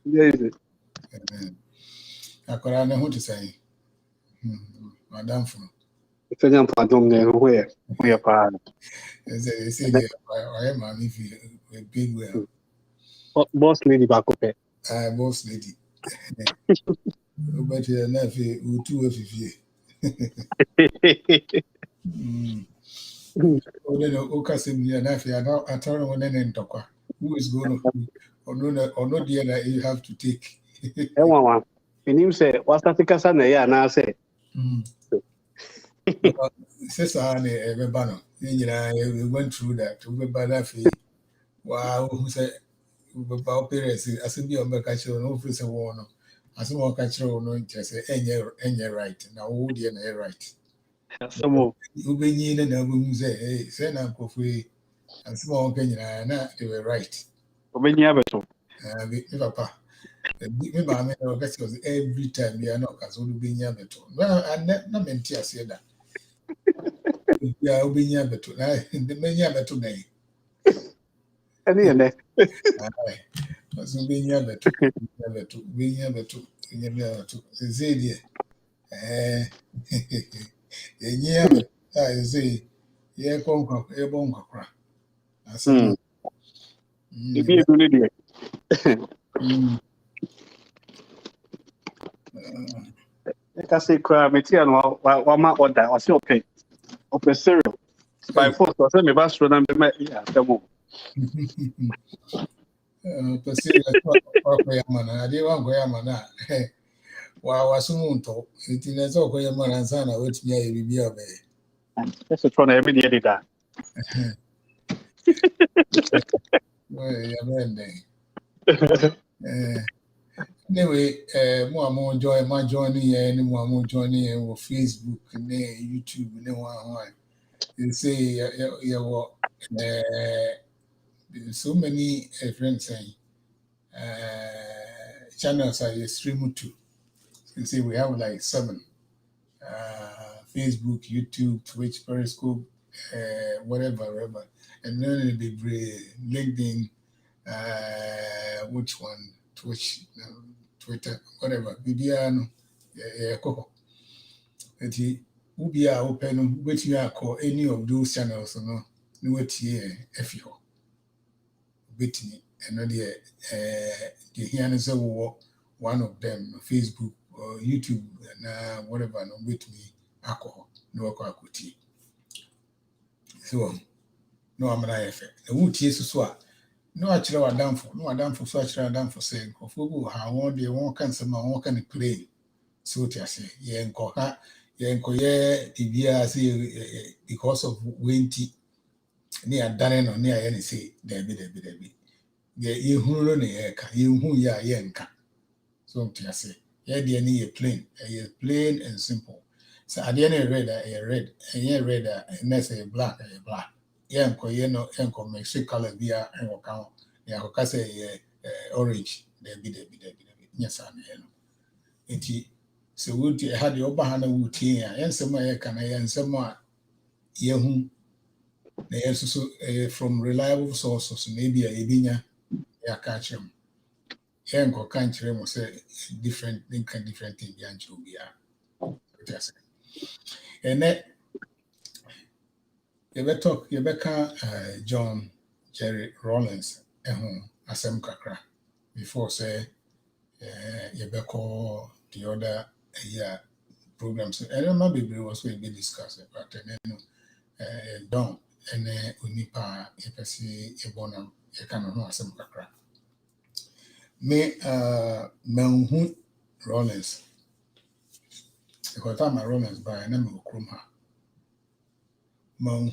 Yes. Akora na ho to say. Madam from. It's a young pardon where we are part. Say I am a big well. Boss lady back up. Boss lady. But you na fi utu afifie. Who is going to or not the that you have to take? One. Him say, what's that? Kasa na ya na say. We went through that. Wow, who said about parents? As in be on the catcher, no face a warner. As one catcher, no interest, any right. Now, who the right? Some You be in and I will say, hey, send Uncle Free and small opinion, and they were right. Obenyabeto. Papa. Remember, I mean, was every time we are not as old being Yabeto. Well, I never meant to say that. We are being Yabeto. The many Yabeto day. Any Was being Yabeto, being Yabeto, Zadia. I say, yeah, Conquer, a bonker. I said, if you do it. I say, cry, Metian, one man order, or still pay. Of a cereal. By force, or send me back to them. Yeah, the move. I didn't want Grandma. Wow, was soon told it in a so Grandma and son, which may be obey. That's a tron every day that. Anyway, more joy, my joining, and more joining with Facebook and YouTube and one. You say, so many friends saying channels are streaming to. You see, we have like 7 Facebook, YouTube, Twitch, Periscope, whatever. And then it'll be LinkedIn, which one? Twitch, Twitter, whatever. Bibiano, Coco. Ubia open, which you are call any of those channels, no, what here, if you Whitney, and the here is one of them, Facebook or YouTube, and whatever, no, with me, alcohol, no alcohol tea. So, no, I'm an effect. The wood is so. No, actually, I'm down for such a down for saying, of who how one day one can some one can play. So, I say, yeah, and coha, yeah, because of windy near Dannon or near any say, Debbie. Yeah, you who run a you who ya yanka. So, I say, yeah, dear, near plain and simple. So, I didn't read a red, and yeah, red, and that's a black. Yanko, yanko makes a color beer and walk out. Yanko say orange, Debbie. Yes, I'm here. Eti so would had the upper hand wood here, and some can I and some yehu from reliable sources, maybe a ebinya ya catch him. Yanko country was a different thing, different thing, Yancho. And that you better John Jerry Rawlings Asem Kakra before say you better the other programs. I don't know if was going to be discussed, but then don't and unipa epesi ebonam you can know Asem Kakra. Me Melhu Rawlings. Because I'm a Rawlings by a name of Krumha.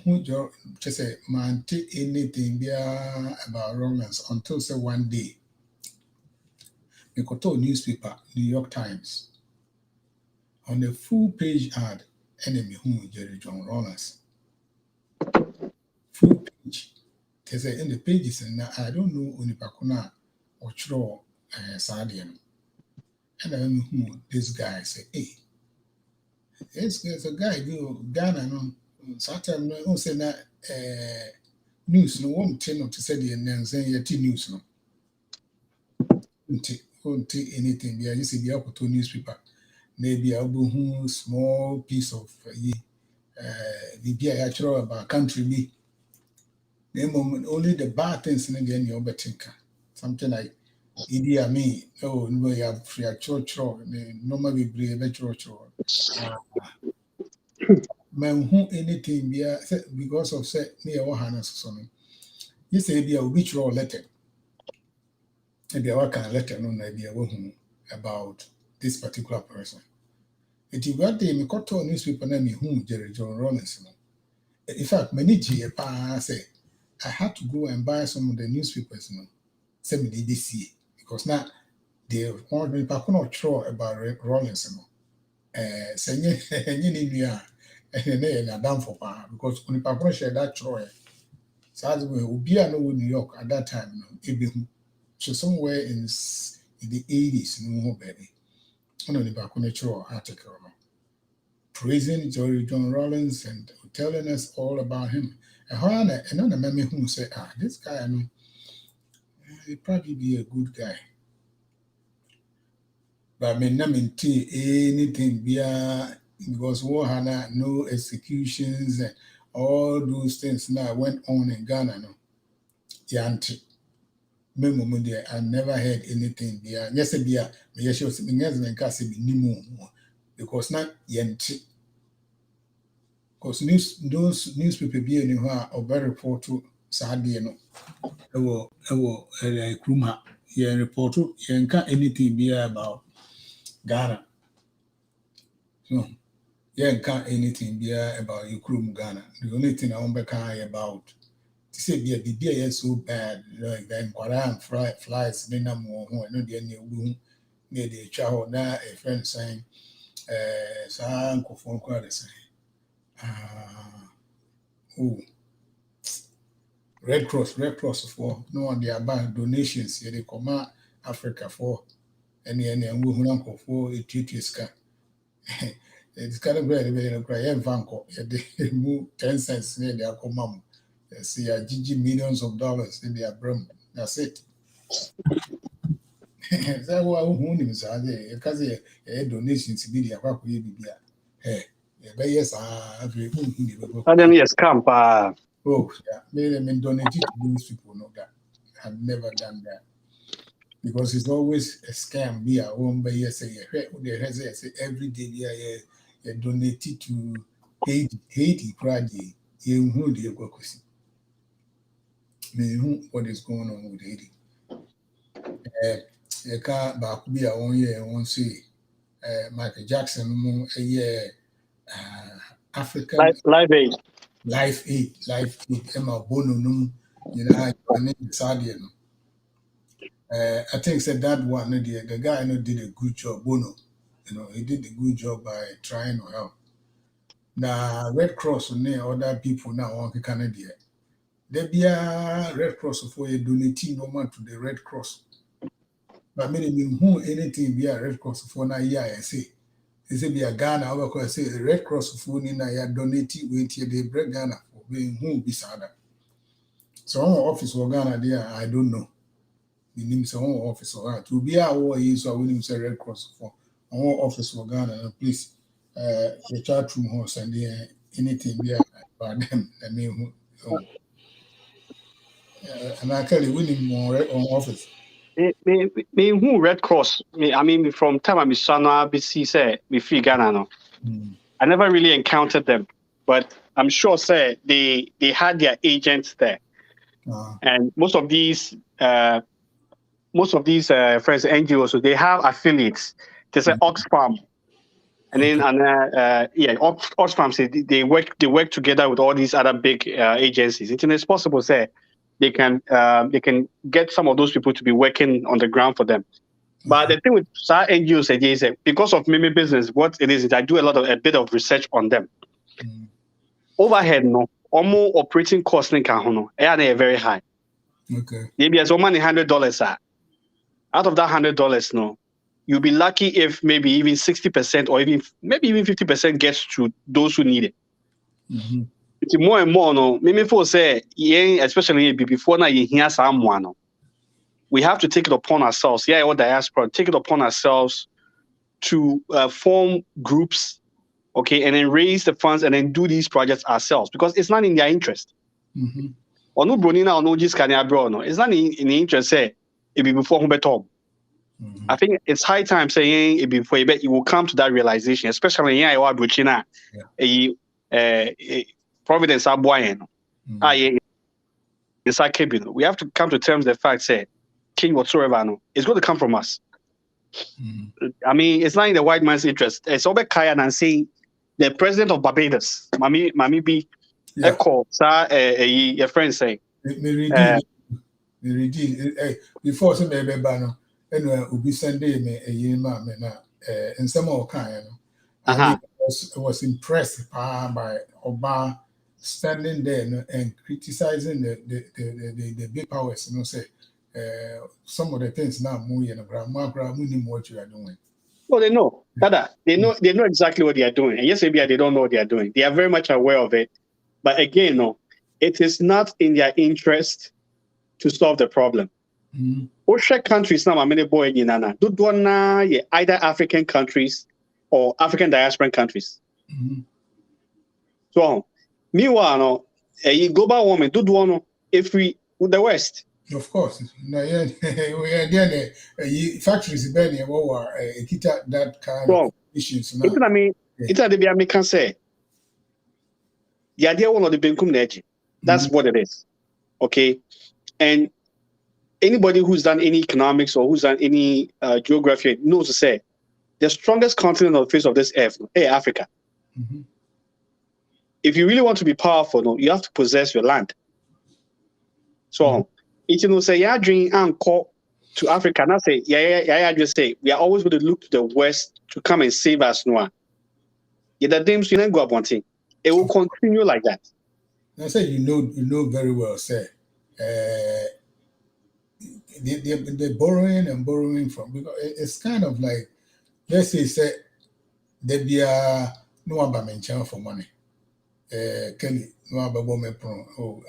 Who just say man take anything there about romance until say one day. We could tell newspaper, New York Times, on the full page ad, enemy who Jerry John Rawlings. Full page. They say in the pages, and I don't know Unipakuna or Chro Sardian. And I don't know who this guy say, hey, there's a guy do Ghana no. Saturday, no, say that news no one tell to say the name saying news no. won't take anything. They just be able to newspaper. Maybe I'll be small piece of maybe I actually about country me. Only the bad things in the end you're betting. Something like Idi Amin. Oh, no, you have free church or normal be brave church or man who anything be because of say near Ohana son. You say be a which raw letter. Maybe I can letter no idea about this particular person. It is what they me got to newspaper name whom JJ Rawling. In fact, many say I had to go and buy some of the newspapers, send me the DC because now they want me to throw about Rawlings. Say you and a damn for because when you share that troy, so as we will be in New York at that time, so somewhere in the 80s, no baby. Only Bakunetro article praising John Rawlings and telling us all about him. And another memory who said, this guy, I mean, he'd probably be a good guy. But I mean, not anything because war had no executions and all those things now went on in Ghana. No, Yanti. I never heard anything there. Yes, because not Yanti. Because those newspaper be anywhere or very report to Sadia no. Kruma. Yeah, report to you can't anything be about Ghana. So you can't anything be about Ukrum Ghana. The only thing I want to care about to say be so bad like that Quran flies then I'm more no the near the child now a friend saying some Akuffo quite saying Red Cross for no one they about donations here they come out Africa for any we who for a tutor. It's kind of very cry Vanco they move 10 cents near their command. See GG millions of dollars in their brim. That's it. That's why who names are there because a donations be the aqua be hey yes And then yes, camp. Oh yeah, made them donate to these people know that. I've never done that. Because it's always a scam. Be a home by say every day you donate to Haiti project. You who they go see. What is going on with Haiti? You can't back be a 1 year and 1 say Michael Jackson a year African Live Aid. Emma Bono Sadia. I think said that one the guy did a good job. Bono, he did a good job by trying to help. Now Red Cross and other people now on Canada. There be a Red Cross for a donating no man to the Red Cross. But meaning who anything be a Red Cross for na year I say. They say be a Ghana over say the Red Cross for na year donating wait here they break Ghana for being who be Saga. So our office for Ghana there, I don't know. The name is our office or to be our is or when say Red Cross for our office for Ghana, please the chat room house and anything be about them. I mean and I tell you winning more on office. Me who Red Cross. I mean from time I'm Sana BC say we free Ghana no. I never really encountered them, but I'm sure say they had their agents there. And most of these friends NGOs, so they have affiliates. There's an Oxfam, and then Oxfam say they work together with all these other big agencies. It's possible say they can get some of those people to be working on the ground for them. But the thing with NGOs is because of Mimi business, what it is I do a bit of research on them. Overhead no, almost operating costs they are very high. Okay. Maybe as money $100 out of that $100 no, you'll be lucky if maybe even 60% or maybe even 50% gets to those who need it. It's more and more no. Maybe for say especially before now you hear someone no. we have to take it upon ourselves. Yeah, or diaspora, take it upon ourselves to form groups, okay, and then raise the funds and then do these projects ourselves because it's not in their interest. Or no Bronina or no Giscania Bruno. It's not in the interest, say, it be before Humbertom. I think it's high time saying it before you will come to that realization, especially in Iowa, Burkina, Providence, Abuayan. It's our cabin. We have to come to terms with the fact, say, king whatsoever, no, it's going to come from us. I mean, it's not in the white man's interest. It's over Kaya and saying the president of Barbados, Mami B, echo, your friend saying. Before some baby banner, and will be Sunday, a year, man, and some more kind. I was impressed by Oba standing there and criticizing the big powers, say some of the things now moving and grandma what you are doing. Well, they know, Dada. They know exactly what they are doing. And yes, maybe they don't know what they are doing. They are very much aware of it. But again, no, it is not in their interest to solve the problem. Osha countries now, many boy in Nana. Do either African countries or African diaspora countries. So, meanwhile, a global warming, do one if we with the West. Of course, no, factories burning over that kind of issues. It's a I can say. The idea one of the Benkum Neji. That's what it is. Okay. And anybody who's done any economics or who's done any geography knows to say the strongest continent on the face of this earth, Africa. If you really want to be powerful, no, you have to possess your land. So say yeah, dream and call to Africa. And I say, yeah, just say we are always going to look to the West to come and save us. No, yeah, the dames you go up one thing. It will continue like that. I say you know very well, sir. They're borrowing from because it's kind of like let's say there be a no one mention for money. Kelly no one woman pro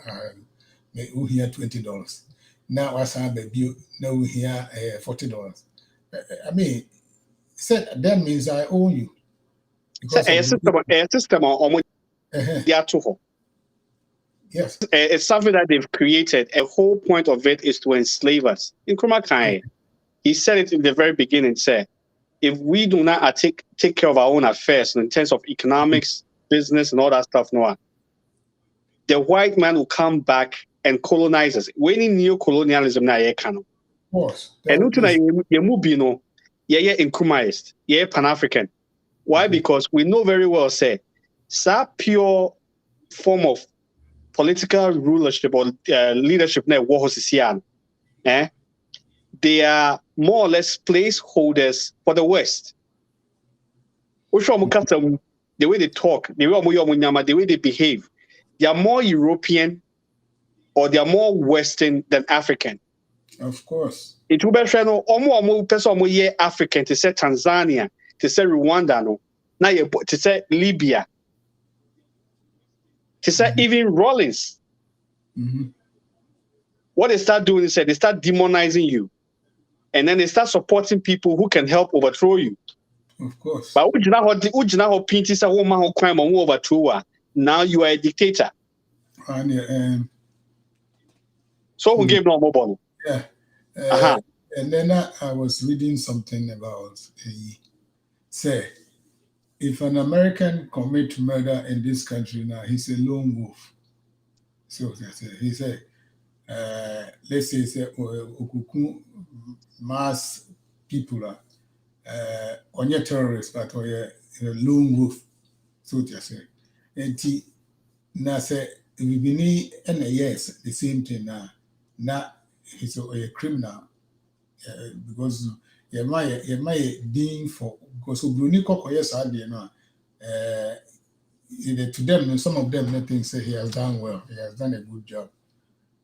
we here $20. Now I saw baby now we here $40. I mean, said that means I owe you. Because a system on yes, it's something that they've created. A whole point of it is to enslave us. In Kumakai, he said it in the very beginning. Said, if we do not take care of our own affairs in terms of economics, business, and all that stuff, the white man will come back and colonize us. When in neo-colonialism, now you can. Of course. And you move, yeah, in Kumaist, yeah, Pan-African. Why? Because we know very well, say, that pure form of political rulership or leadership, they are more or less placeholders for the West. The way they talk, the way they behave, they are more European or they are more Western than African. Of course. It will be African to say Tanzania, to say Rwanda, now to say Libya, to say even Rawlings. What they start doing is they start demonizing you, and then they start supporting people who can help overthrow you. Of course. But now you are a dictator. So we gave no mobile. Yeah. And then I was reading something about say if an American commit murder in this country now, he's a lone wolf. So he said, let's say mass people are on your terrorists, but or a lone wolf. So just say, and now say we need and yes, the same thing now. Now he's a criminal because you might deem for because Bruni Koko yes I did not. To them, some of them think say he has done well. He has done a good job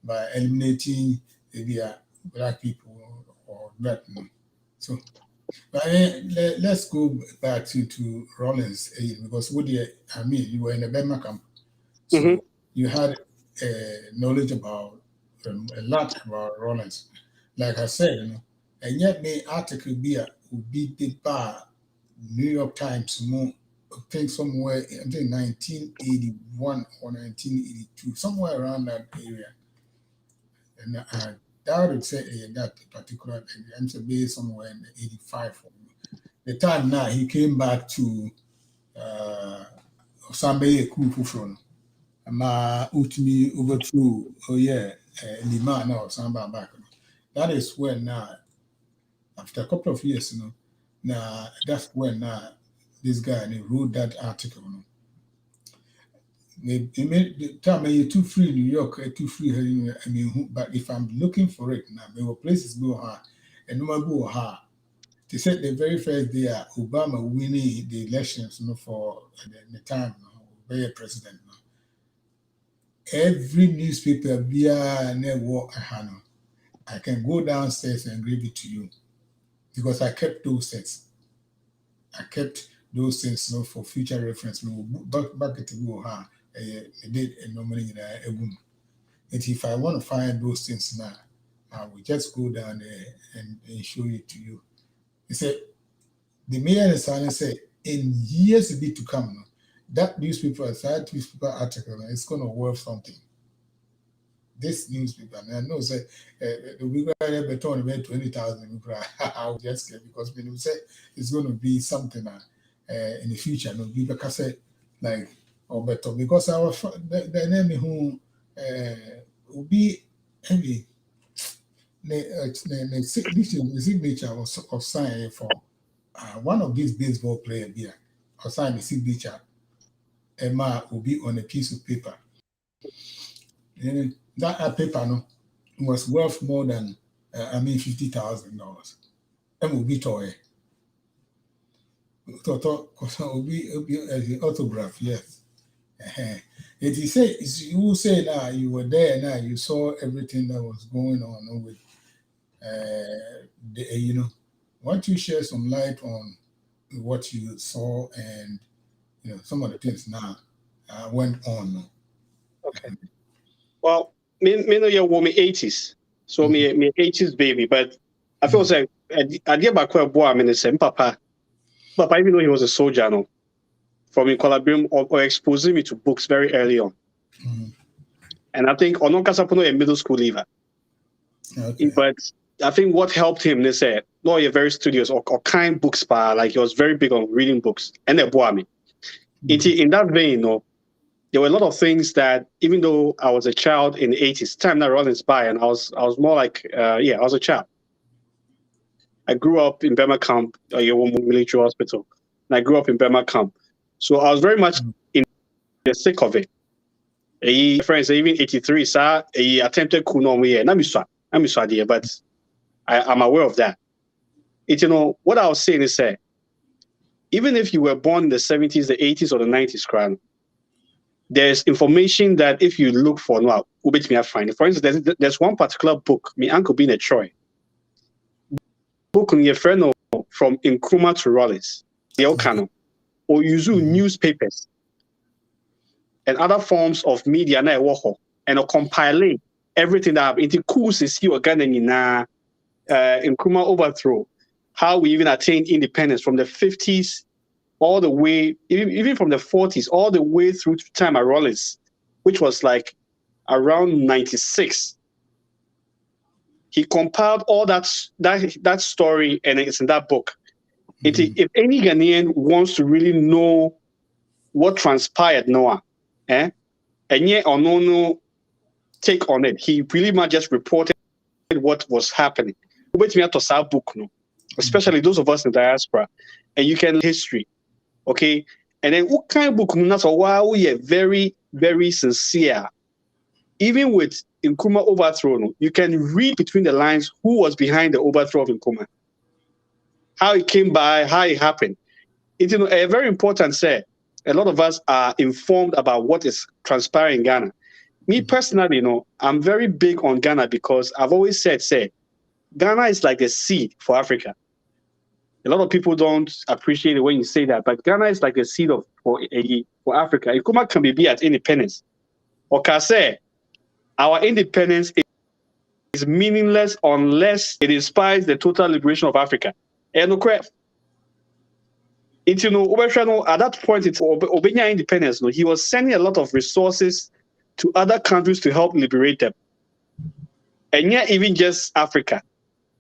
by eliminating maybe black people or black men. So, but let's go back to Rawlings because you were in the Burma camp, so you had knowledge about a lot about Rawlings. like I said, and yet me article would be the bar New York Times more. I think somewhere I think 1981 or 1982, somewhere around that area. And I doubt it say that particular I'm say somewhere in 85. The time now he came back to Osambe Kufu ma ultimately overthrew Lima now Samba back. That is when now after a couple of years, now that's when this guy wrote that article. They made the time you too free New York, too free. I mean, but if I'm looking for it now, there were places go hard and no go hard. They said the very first day Obama winning the elections, for the time, be president. Every newspaper via network I can go downstairs and give it to you because I kept those sets. I kept those things for future reference. Back at the I did normally in a room. And if I want to find those things now, I will just go down there and show it to you. He said, the mayor and silence said, in years to come, that newspaper article is going to worth something. This newspaper, and I know say we got a better about 20,000. I'll just get because when you say it's going to be something in the future, no, because say like or better because our the name who will be heavy. The signature of sign for one of these baseball players here or sign the signature. Emma will be on a piece of paper. And that paper was worth more than $50,000. And will be toy. Will be autograph, yes. If you say you say now you were there now you saw everything that was going on with why don't you share some light on what you saw and some of the things now went on. Okay. Well, me know you're 80s, so me 80s baby, but I feel like I get back where boy I'm in the same papa even though he was a soldier, from in Colabrium or exposing me to books very early on. And I think Onon Kasapono a middle school leaver. Okay. But I think what helped him, they said, no, you're very studious or kind books, like he was very big on reading books. And they bought me. In that vein, there were a lot of things that, even though I was a child in the 80s, time that Rawlings by, and I was more like, I was a child. I grew up in Burma Camp, military hospital, and I grew up in Burma Camp. So I was very much in the thick of it. Friends, even 83, sir, he attempted kuno me, but I'm aware of that. What I was saying is that even if you were born in the 70s, the 80s, or the 90s, there's information that if you look for now, find. For instance, there's one particular book, my uncle being a Troy. Book on your friend from Nkrumah to Rawlings, the Okano, or Yuzu newspapers and other forms of media and compiling everything that happened. Into course is here again in Nkrumah overthrow, how we even attained independence from the 50s all the way, even from the 40s, all the way through to time at Rawlings, which was like around 96. He compiled all that story, and it's in that book. If any Ghanaian wants to really know what transpired, and yet or no take on it, he really much just reported what was happening. Wait me to sell book, especially those of us in diaspora, and you can history, okay. And then what kind of book? That's why we are very, very sincere. Even with Nkrumah overthrow, you can read between the lines who was behind the overthrow of Nkrumah, how it came by, how it happened. It's a very important say. A lot of us are informed about what is transpiring in Ghana. Me personally, I'm very big on Ghana because I've always said, Ghana is like a seed for Africa. A lot of people don't appreciate it when you say that, but Ghana is like a seed for Africa. Nkrumah can be at independence. Or can say, our independence is meaningless unless it inspires the total liberation of Africa. And it's, at that point, it's Obenya independence. He was sending a lot of resources to other countries to help liberate them. And yet, even just Africa.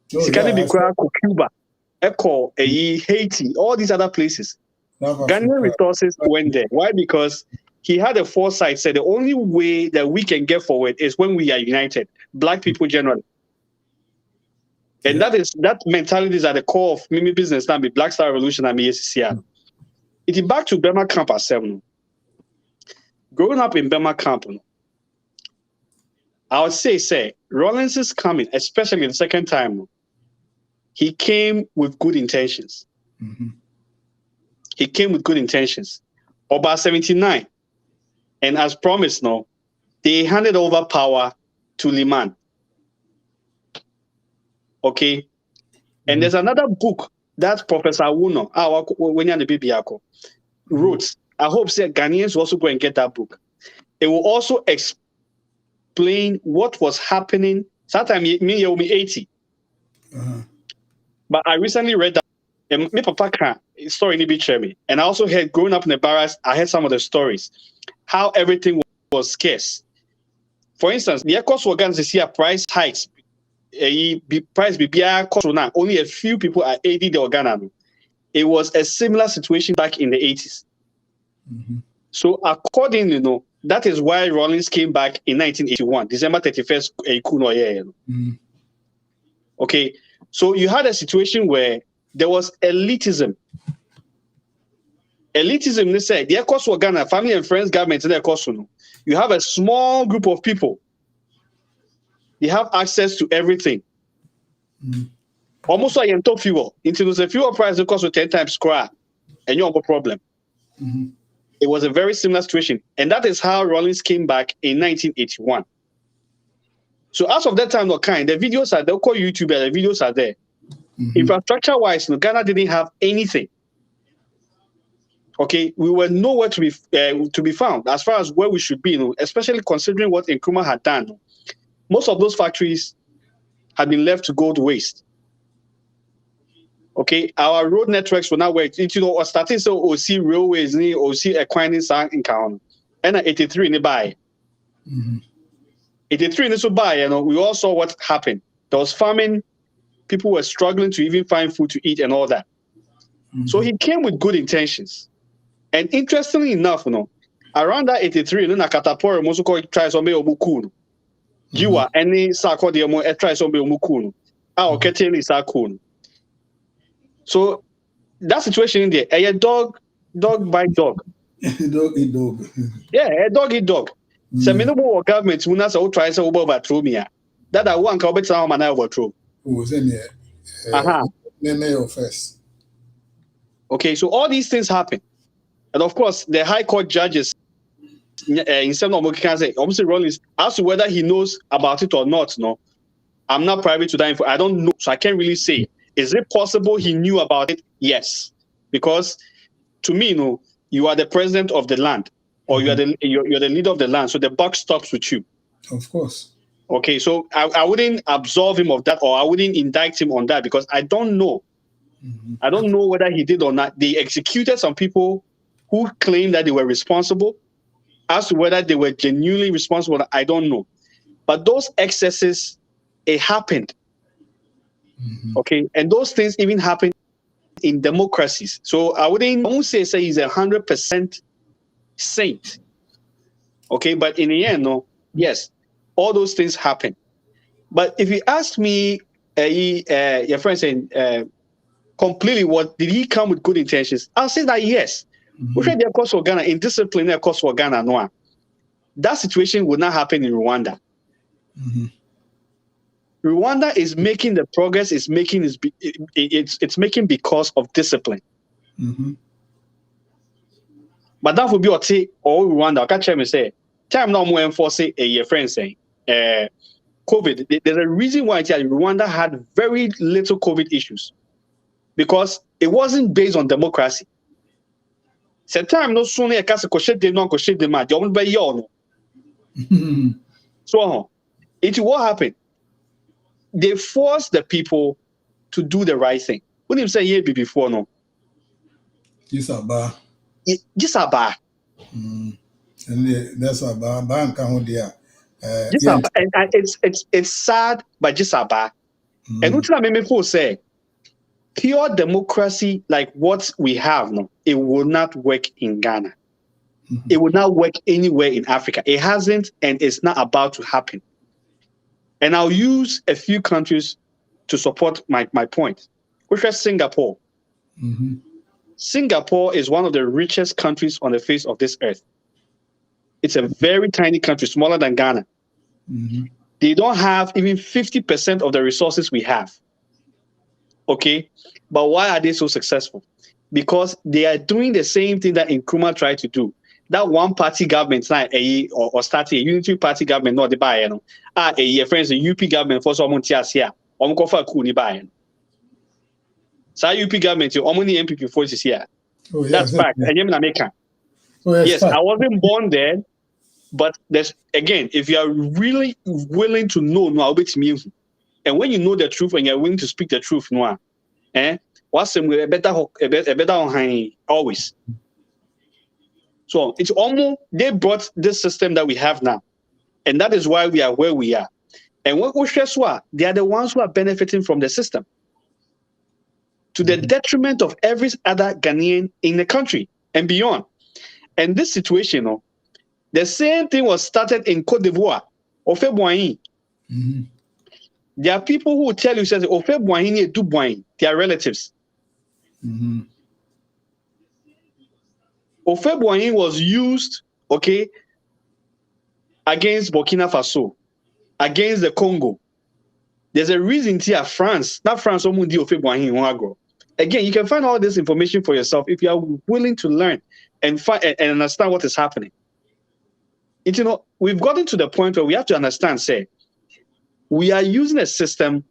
Cuba, Haiti, all these other places. Ghanaian resources went there. Why? Because he had a foresight, said the only way that we can get forward is when we are united, Black people generally. And that mentality is at the core of Mimi business, and the Black Star Revolution and the It is back to Burma camp at 7. Growing up in Burma camp, I would say, Rawlings is coming, especially the second time. He came with good intentions. Mm-hmm. He came with good intentions. About 79. And as promised, they handed over power to Liman. Okay? And there's another book that Professor Wuno, wrote. I hope Ghanaians will also go and get that book. It will also explain what was happening. Sometimes me will be 80. Uh-huh. But I recently read that. And my papa can story in me. And I also heard, growing up in the barracks, I heard some of the stories. How everything was scarce. For instance, the cost organs see a price hikes. Price only a few people are aiding the organ. It was a similar situation back in the 80s. Mm-hmm. So accordingly, that is why Rawlings came back in 1981, December 31st. Mm-hmm. Okay, so you had a situation where there was elitism. Elitism, they said, the cost of Ghana, family and friends government, you have a small group of people. They have access to everything. Mm-hmm. Almost like in top fuel. Into the fuel price, it costs 10 times square, and you have a problem. Mm-hmm. It was a very similar situation. And that is how Rawlings came back in 1981. So as of that time, the videos are there, call YouTube, the videos are there. Mm-hmm. Infrastructure-wise, Ghana didn't have anything. Okay, we were nowhere to be found as far as where we should be, especially considering what Nkrumah had done. Most of those factories had been left to go to waste. Okay, our road networks were not working. Starting so see railways, or see equine in count, and 83 nearby. Mm-hmm. 83 in this buy, we all saw what happened. There was famine. People were struggling to even find food to eat and all that. Mm-hmm. So he came with good intentions. And interestingly enough, around that 83, Nakatapore also called tries on Beobukuno. Jiwa, any Sako Diamo, tries on Beomukuno. Our Keteli Sakun. So that situation in there, a dog bite dog. Dog eat dog. Yeah, a dog eat dog. So minimal government when us all tries to overthrow me. That I want to better man overthrow. Who was in there? Mayor first. Okay, so all these things happen. And of course, the High Court judges in some of can say, obviously, Rawlings, as to whether he knows about it or not, I'm not privy to that info. I don't know, so I can't really say. Is it possible he knew about it? Yes, because to me, you are the president of the land, or you're the leader of the land, so the buck stops with you. Of course. Okay, so I wouldn't absolve him of that, or I wouldn't indict him on that, because I don't know. Mm-hmm. I don't know whether he did or not. They executed some people who claimed that they were responsible. As to whether they were genuinely responsible, I don't know. But those excesses, it happened. Mm-hmm. Okay, and those things even happen in democracies. So I won't say he's 100% saint. Okay, but in the end, yes, all those things happen. But if you ask me, your friend saying completely, what did he come with good intentions? I'll say that yes. We said the cost for Ghana, in discipline, the cost for Ghana, no. That situation would not happen in Rwanda. Mm-hmm. Rwanda is making the progress it's making it's making because of discipline. Mm-hmm. But that would be what say or Rwanda. I can't tell me say time now more enforcing a friend saying COVID. There's a reason why Rwanda had very little COVID issues because it wasn't based on democracy. Time no sooner a case question they no question the man. So it what happened? they force the people to do the right thing. When you say, yeah, before, no. Just about. Just about. And that's about bank account there. Just about. And it's sad, but just about. And what I mean, say, pure democracy like what we have, no, it will not work in Ghana. It will not work anywhere in Africa. It hasn't, and it's not about to happen. And I'll use a few countries to support my point, which is Singapore. Singapore is one of the richest countries on the face of this earth. It's a very tiny country, smaller than Ghana. They don't have even 50% of the resources we have. Okay? But why are they so successful? Because they are doing the same thing that Nkrumah tried to do. That one-party government, or starting a unity party government, not the buy, your friends, the UP government for someone here. So UP government, you only MPP forces here. Oh, that's fact. Yeah. And you're American. Oh, yes, I wasn't born there, but there's again, if you are really willing to know, and when you know the truth and you're willing to speak the truth, what's a better always. So it's almost they brought this system that we have now, and that is why we are where we are. And what they are the ones who are benefiting from the system, to the detriment of every other Ghanaian in the country and beyond. And this situation, the same thing was started in Cote d'Ivoire, Ofe. There are people who will tell you, says, Ofe do they are relatives. Ofe was used, against Burkina Faso, against the Congo. There's a reason here, France, not France, Ofe. Again, you can find all this information for yourself if you are willing to learn and find and understand what is happening. We've gotten to the point where we have to understand, say, we are using a system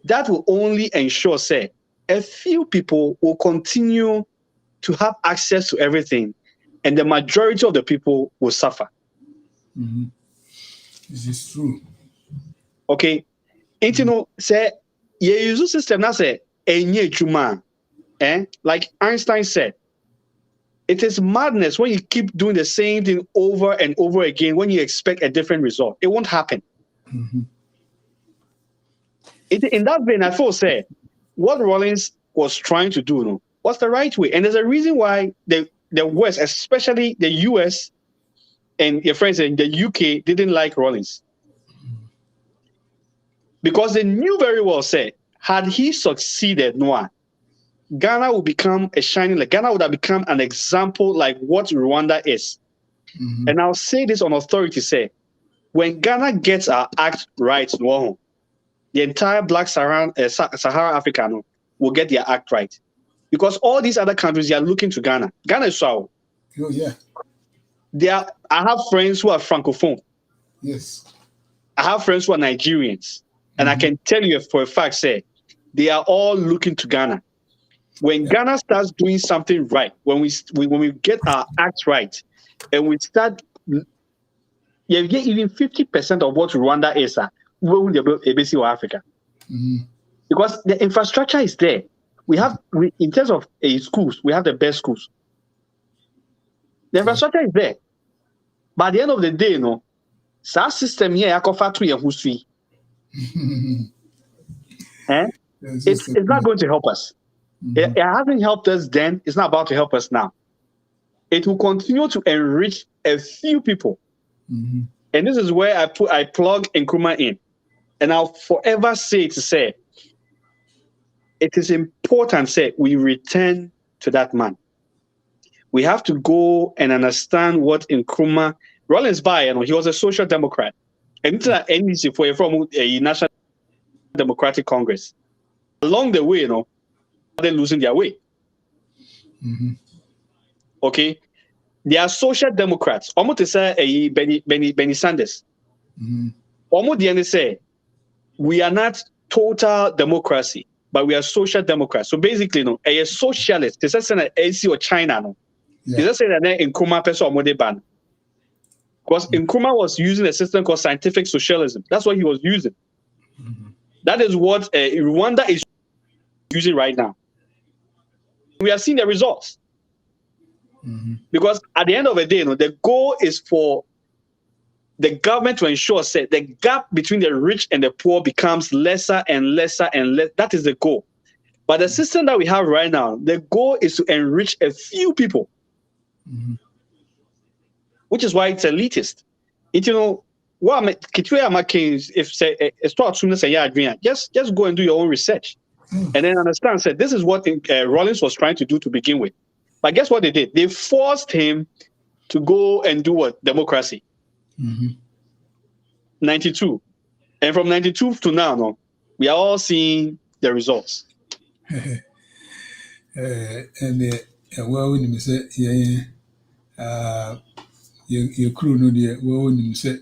that will only ensure, say, a few people will continue to have access to everything, and the majority of the people will suffer. This is true. Okay? Say, you use a system that say, like Einstein said, it is madness when you keep doing the same thing over and over again when you expect a different result. It won't happen. In that vein, I feel say what Rawlings was trying to do was the right way. And there's a reason why the West, especially the US and your friends in the UK, didn't like Rawlings. Because they knew very well, say, had he succeeded, Ghana would become Ghana would have become an example like what Rwanda is. And I'll say this on authority, say, when Ghana gets our act right, the entire Black Sahara Africa will get their act right. Because all these other countries, they are looking to Ghana. Ghana is so. Oh, yeah. I have friends who are Francophone. Yes. I have friends who are Nigerians. And I can tell you for a fact, say, they are all looking to Ghana. When Ghana starts doing something right, when we get our act right, and we start, you get even 50% of what Rwanda is, we will be Abisem or Africa. Because the infrastructure is there. In terms of schools, we have the best schools. The infrastructure is there. But at the end of the day, that system here, Akuffo to your history. It's not going to help us. It hasn't helped us then. It's not about to help us now. It will continue to enrich a few people. And this is where I plug Nkrumah in. And I'll forever say, it is important, say, we return to that man. We have to go and understand what Nkrumah, Rawlings he was a social democrat. And it's an NDC from a National Democratic Congress. Along the way, they're losing their way. Okay? They are social democrats. Almost to say Benny Sanders. Almost the end say, we are not total democracy, but we are social democrats. So basically, a socialist, they say AC or China, they just say that Nkrumah person or ban. Because Nkrumah was using a system called scientific socialism. That's what he was using. That is what Rwanda is using right now. We are seeing the results. Because at the end of the day, the goal is for the government to ensure that the gap between the rich and the poor becomes lesser and lesser and less. That is the goal. But the system that we have right now, the goal is to enrich a few people, which is why it's elitist. What if say start soon say just go and do your own research, and then understand that this is what Rawlings was trying to do to begin with. But guess what they did? They forced him to go and do what? Democracy. 92. And from 92 to now, we are all seeing the results. And well, when you say, your crew know the well, when you say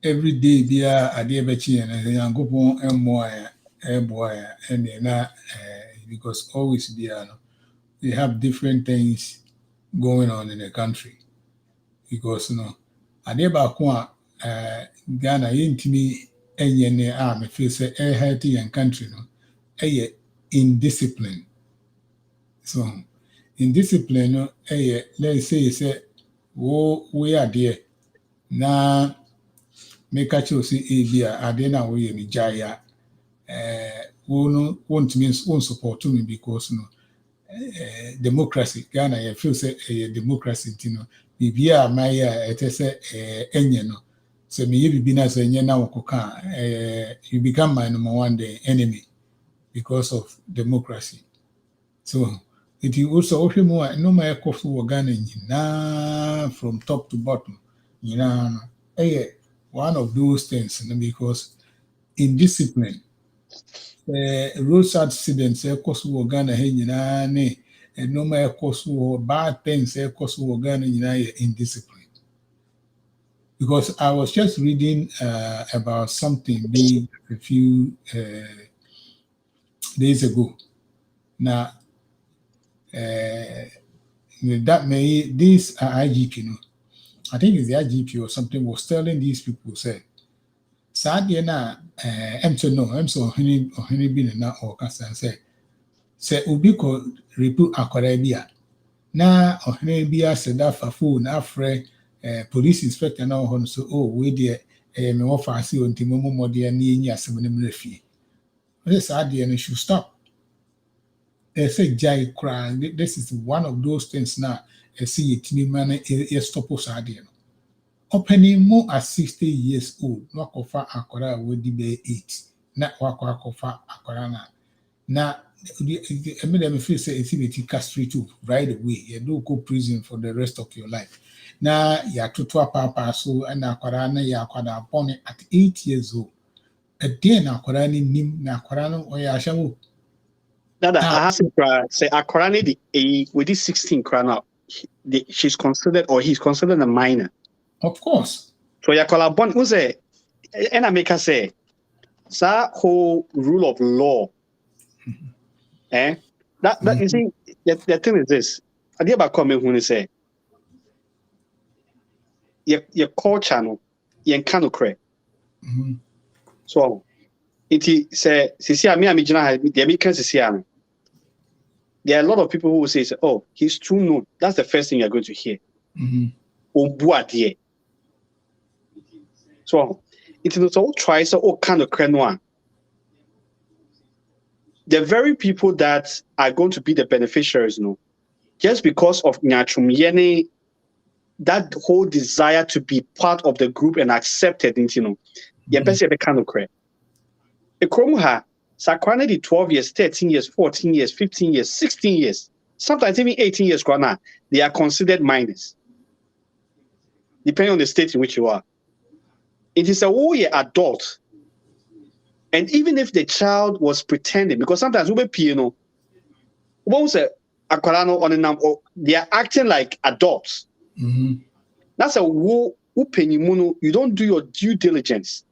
every day, be a dear betchy and a young go and more, and not because always they have different things going on in the country. Because Adeba Kwa Ghana intimi enyene me feel say healthy and country indiscipline. So indiscipline let's say we are there na make a choose adena we ni jaya won't means won't support me because democracy Ghana feel say democracy bibia maya etese enye no so me bibi na so enye na wokoka you become my number one day enemy because of democracy. So it also more no my kofu Ghana nyina from top to bottom one of those things because indiscipline road accidents kofu Ghana nyina ne and no matter bad things, indiscipline. Because I was just reading about something big a few days ago. Now, that this IGP, I think it's the IGP or something, was telling these people, say, Sadia na, I'm so honey bin na or Cassan say ubi ko repu akwarabia na ohne bia seda fafo na afre police inspector na ho so we dey me wo fa ase ontimo momode na enyi asem ne mrafie this idea no should stop. Say jai cry, this is one of those things now see it me man stop us idea no opening more at 60 years old no akofa akwara we di be 8 na akofa akwara na I mean, feel say it's castrate you right away. You don't go prison for the rest of your life. Now you are to papa so and akwarana ya kwada born at 8 years old. A day na akwarani nim na akwarano or ya shamu. Dada, I have to say akwarani with this 16 crown she's considered or he's considered a minor. Of course. So ya kwala born who's a and I make her say that whole rule of law. That you see, the thing is this. I did about coming when you say your culture no, you can't correct. So it say there are a lot of people who will say, oh, he's too known. That's the first thing you're going to hear. So it's all try so kind of one. The very people that are going to be the beneficiaries, just because of Nyachumyene, that whole desire to be part of the group and accepted, you best have a kind of credit. A Kromuha, Sakwana 12 years, 13 years, 14 years, 15 years, 16 years, sometimes even 18 years, they are considered minors, depending on the state in which you are. It is a whole year adult. And even if the child was pretending, because sometimes we say they are acting like adults. That's a you don't do your due diligence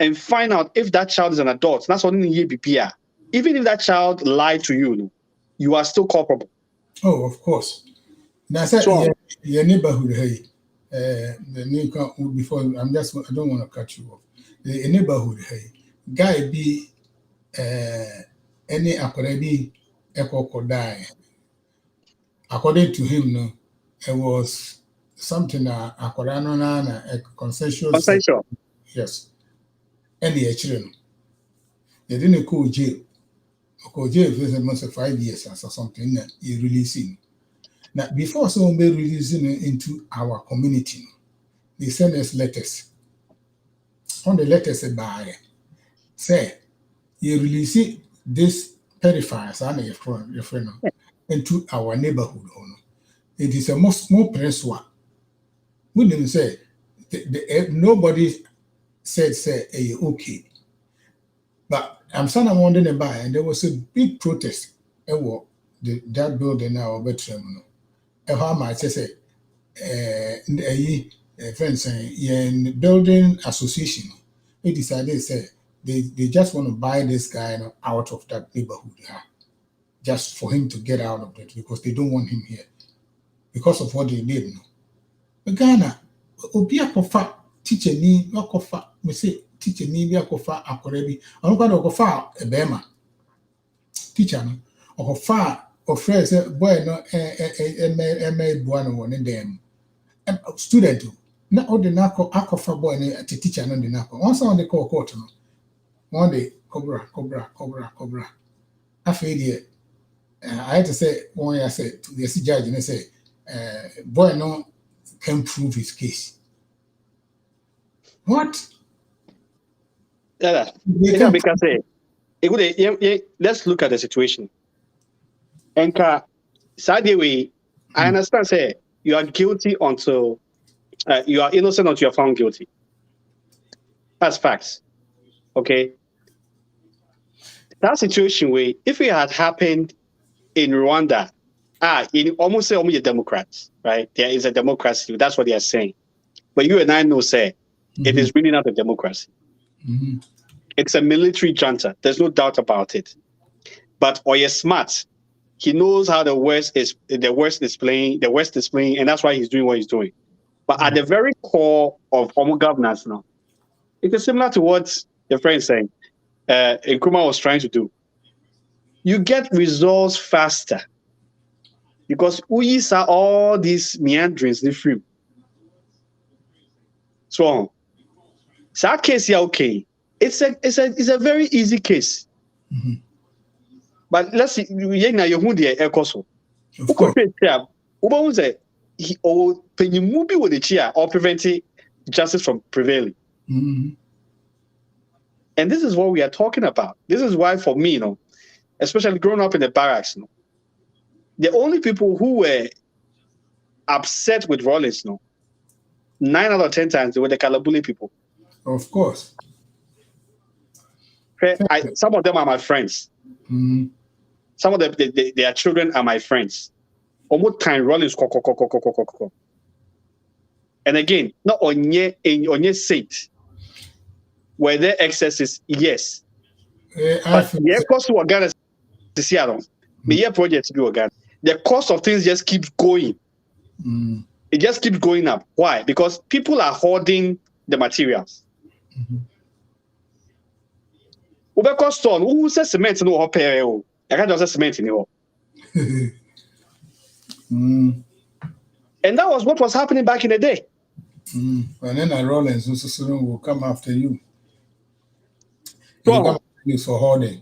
and find out if that child is an adult. That's what in the even if that child lied to you, you are still culpable. Oh, of course. That's your neighborhood. Hey, the new before I don't want to cut you off. The neighborhood. Hey. guy be any akorebi ekoko die. According to him, no, it was something akorano na a consensual sex. Consensual. Yes. Any children. They didn't go jail. Go jail for almost 5 years or something that you releasing. Now before someone be releasing into our community, they send us letters. On the letters say you release this pedophiles and your friend into our neighborhood. It is a more press one. We didn't say nobody said okay. But I'm starting wondering about, and there was a big protest that building now bedroom. How much I say friends in building association, they decided say they just want to buy this guy out of that neighborhood, just for him to get out of it because they don't want him here because of what they did. Ghana, obi akofa teacher ni akofa me say teacher ni bi akofa akorebi onu kwa akofa ebema teacher no akofa ofre say boy no buano won dem student na o de na akofa boy no teacher no de na ko once on the court no one day cobra after the I had to say one I said to the judge and say boy no can prove his case. What? Yeah, because let's look at the situation. Enka, sadly, I understand. Say you are guilty until you are innocent until you are found guilty. That's facts. Okay. That situation where if it had happened in Rwanda, in almost say only Democrats, right? There is a democracy. That's what they are saying. But you and I know, say, it is really not a democracy. It's a military junta. There's no doubt about it. But Oye smart. He knows how the West is playing, and that's why he's doing what he's doing. But at the very core of Homo governance now, it is similar to what your friend is saying. Nkrumah was trying to do. You get results faster because we saw all these meanderings in the free. So, that case, yeah, okay. It's a very easy case. But let's see, you who the ecoso. Of course. He or penny with the chair or preventing justice from prevailing. And this is what we are talking about. This is why, for me, especially growing up in the barracks, the only people who were upset with Rawlings, 9 out of 10 times, they were the Kalabuli people. Of course. Some of them are my friends. Some of them, their children are my friends. Almost time Rawlings. And again, not on your seat. Were there excesses? Yes. But the cost of Ghana is here. The project to be Ghana. The cost of things just keeps going. It just keeps going up. Why? Because people are hoarding the materials. Cost on who says cement no repair? I can't just say cement anymore. And that was what was happening back in the day. And then Rawlings will come after you. Come for hoarding.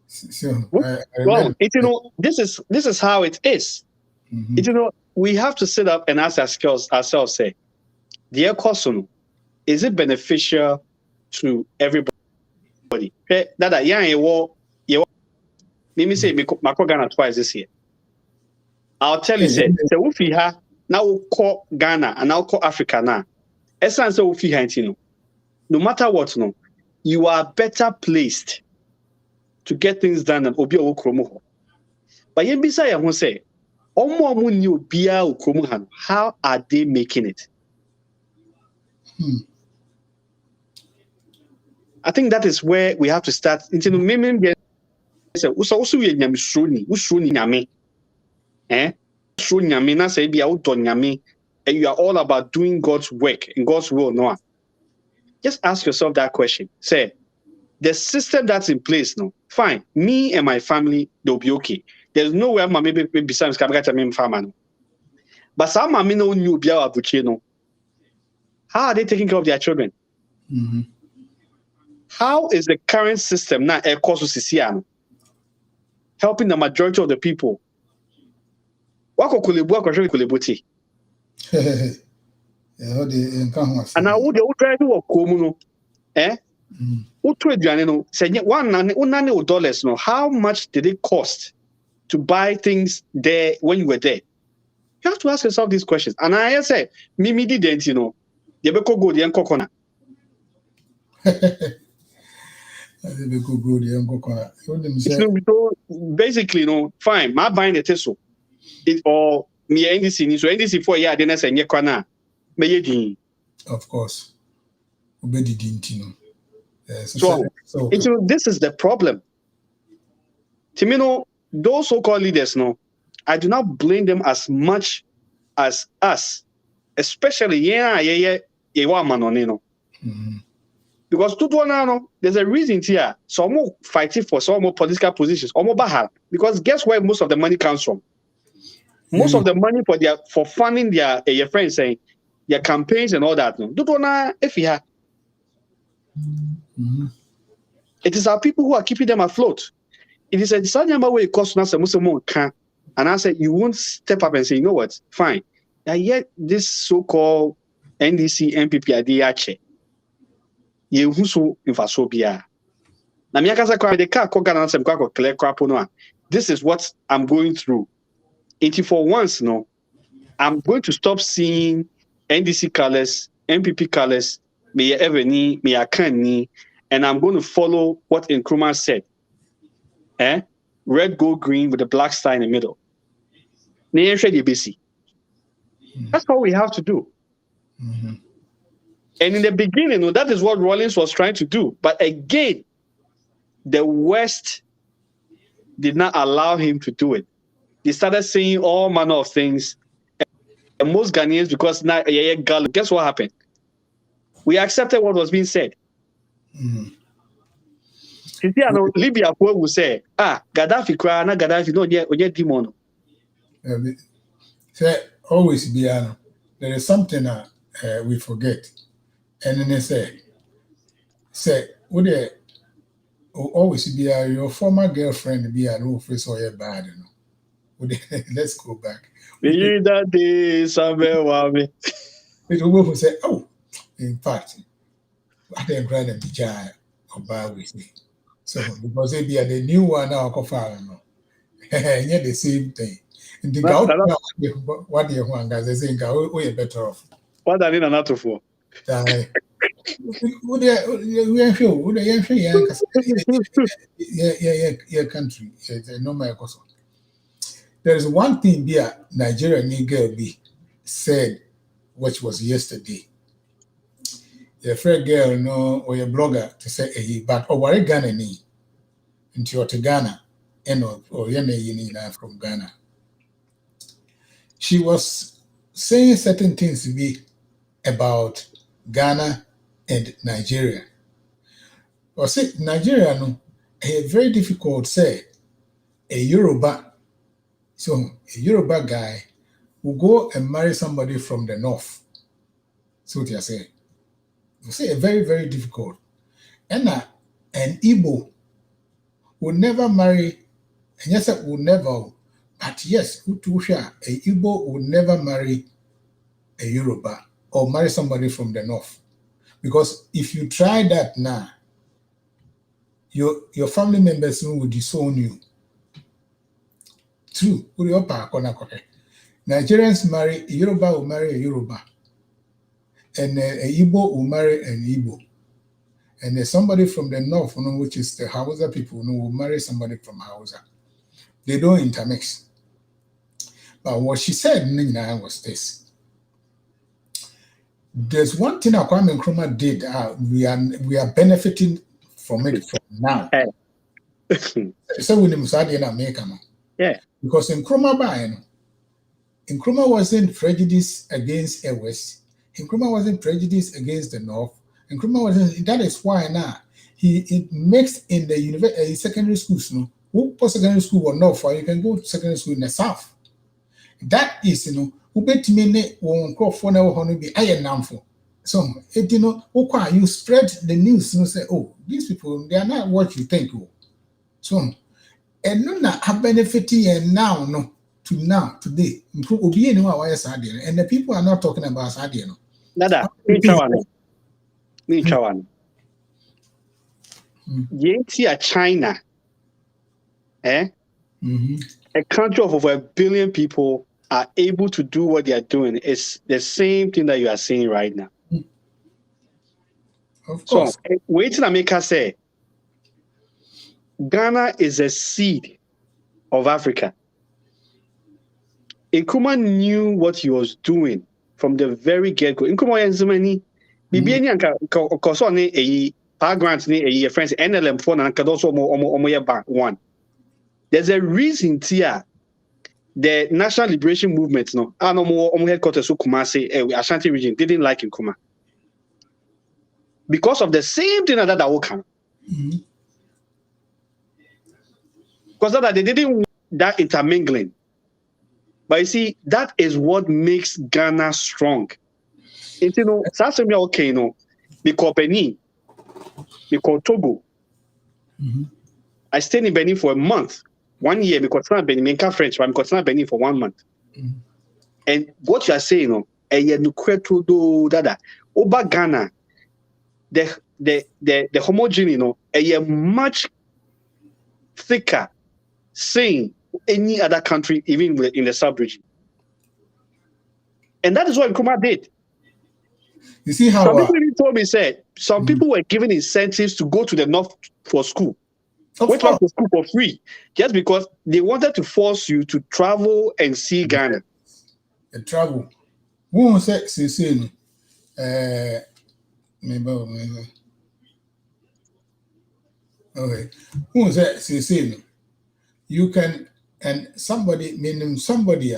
So, this is how it is. We have to sit up and ask ourselves, say, dear Kosono, is it beneficial to everybody? Let me say, Mako Ghana twice this year. I'll tell you, say, Ufi ha now call Ghana and now call Africa now. Essence of Ufi ha, no matter what, you are better placed to get things done than Obi Okromo. But Yembisa Yahon say, how are they making it? I think that is where we have to start. And you are all about doing God's work and God's will. No, just ask yourself that question. Say, the system that's in place now, fine. Me and my family, they'll be okay. There's nowhere maybe besides Kabaka farmer. But some mommy no new Bia Abuchino. How are they taking care of their children? Mm-hmm. How is the current system now helping the majority of the people? And now who the drive to Komuno? How much did it cost to buy things there when you were there? You have to ask yourself these questions. And I say, Mimi didn't, you beko the Nkokona. So basically, fine, my buying a Teso. Or me NDC, so NDC for ya, then I say, Nyekwana. Of course. So this is the problem. Timino, those so-called leaders, I do not blame them as much as us, especially because there's a reason here. Some more fighting for some more political positions, or more bahal. Because guess where most of the money comes from? Most of the money for funding their friends saying their campaigns and all that. It is our people who are keeping them afloat. It is a deciding way it costs us and I said you won't step up and say, you know what, fine. And yet this so-called NDC MPP idea you who so infasobia. Na miaka kwa the car clear crap no. This is what I'm going through. And for once, I'm going to stop seeing NDC colors, MPP colors, may ever need, may I can need, and I'm going to follow what Nkrumah said. Red, gold, green with a black star in the middle. That's what we have to do. Mm-hmm. And in the beginning, that is what Rawlings was trying to do. But again, the West did not allow him to do it. They started saying all manner of things. And most Ghanaians, because now, guess what happened? We accepted what was being said. Mm-hmm. You see, Libya will say, Gaddafi cry, not Gaddafi, no, demon. Always be there is something we forget. And then they say, would they always be your former girlfriend be an officer or bad? Let's go back. That day, somewhere, people say, oh, in fact, I didn't grant them the child or bad with me. So, because they be the new one now, and yet the same thing. And the what do you want, guys? They say, we're better off. What are they not for? Your country, no matter what. There is one thing here Nigerian girl said, which was yesterday. Your friend girl, or your blogger to say, but over a Ghana into your Ghana, or from Ghana. She was saying certain things to me about Ghana and Nigeria. Or say Nigeria, a very difficult say a Yoruba. So a Yoruba guy will go and marry somebody from the north. So what you say? You say a very, very difficult. And an Igbo will never marry, and yes, it will never, but yes, a Igbo will never marry a Yoruba or marry somebody from the north. Because if you try that now, your family members will disown you. True. Nigerians marry, a Yoruba will marry a Yoruba. And a Igbo will marry an Igbo. And there's somebody from the north, which is the Hausa people, will marry somebody from Hausa. They don't intermix. But what she said was this. There's one thing Kwame Nkrumah did. We are benefiting from it from now. So we in America. Yeah. Because Nkrumah wasn't prejudiced against the West. Nkrumah wasn't prejudiced against the North. Nkrumah wasn't. That is why now it makes in the secondary schools. No, who post secondary school or not for you can go to secondary school in the south. That is, who bet me won't crop for now honey be iron now for. So it you spread the news and say, oh, these people they are not what you think. So and no have benefiting and now today. And the people are not talking about Sadia. Nada, China, a country of over 1 billion people are able to do what they are doing. It's the same thing that you are seeing right now. Of course. So, wait till America say, Ghana is a seed of Africa. Nkrumah knew what he was doing from the very get-go. Nkrumah Yenzimani, Bibiani and Kosone, a power grant, a friends, NLM phone, and Kadoso Omoya one. There's a reason here. The National Liberation Movement, headquarters of Kumasi, Ashanti region, didn't like Nkrumah. Because of the same thing that will come. Because that they didn't want that intermingling. But you see, that is what makes Ghana strong. It's, because Benin, because Togo. I stayed in Benin for a month, 1 year, because I'm Benin, French, but I'm considered Benin for 1 month. And what you are saying, over Ghana, the homogeneity, a much thicker saying any other country, even in the sub-region. And that is what Nkrumah did. You see how some people even told me, some people were given incentives to go to the north for school. Went to school for free, just because they wanted to force you to travel and see Ghana. Travel. Who said, okay. Who said, you can, and somebody, meaning somebody,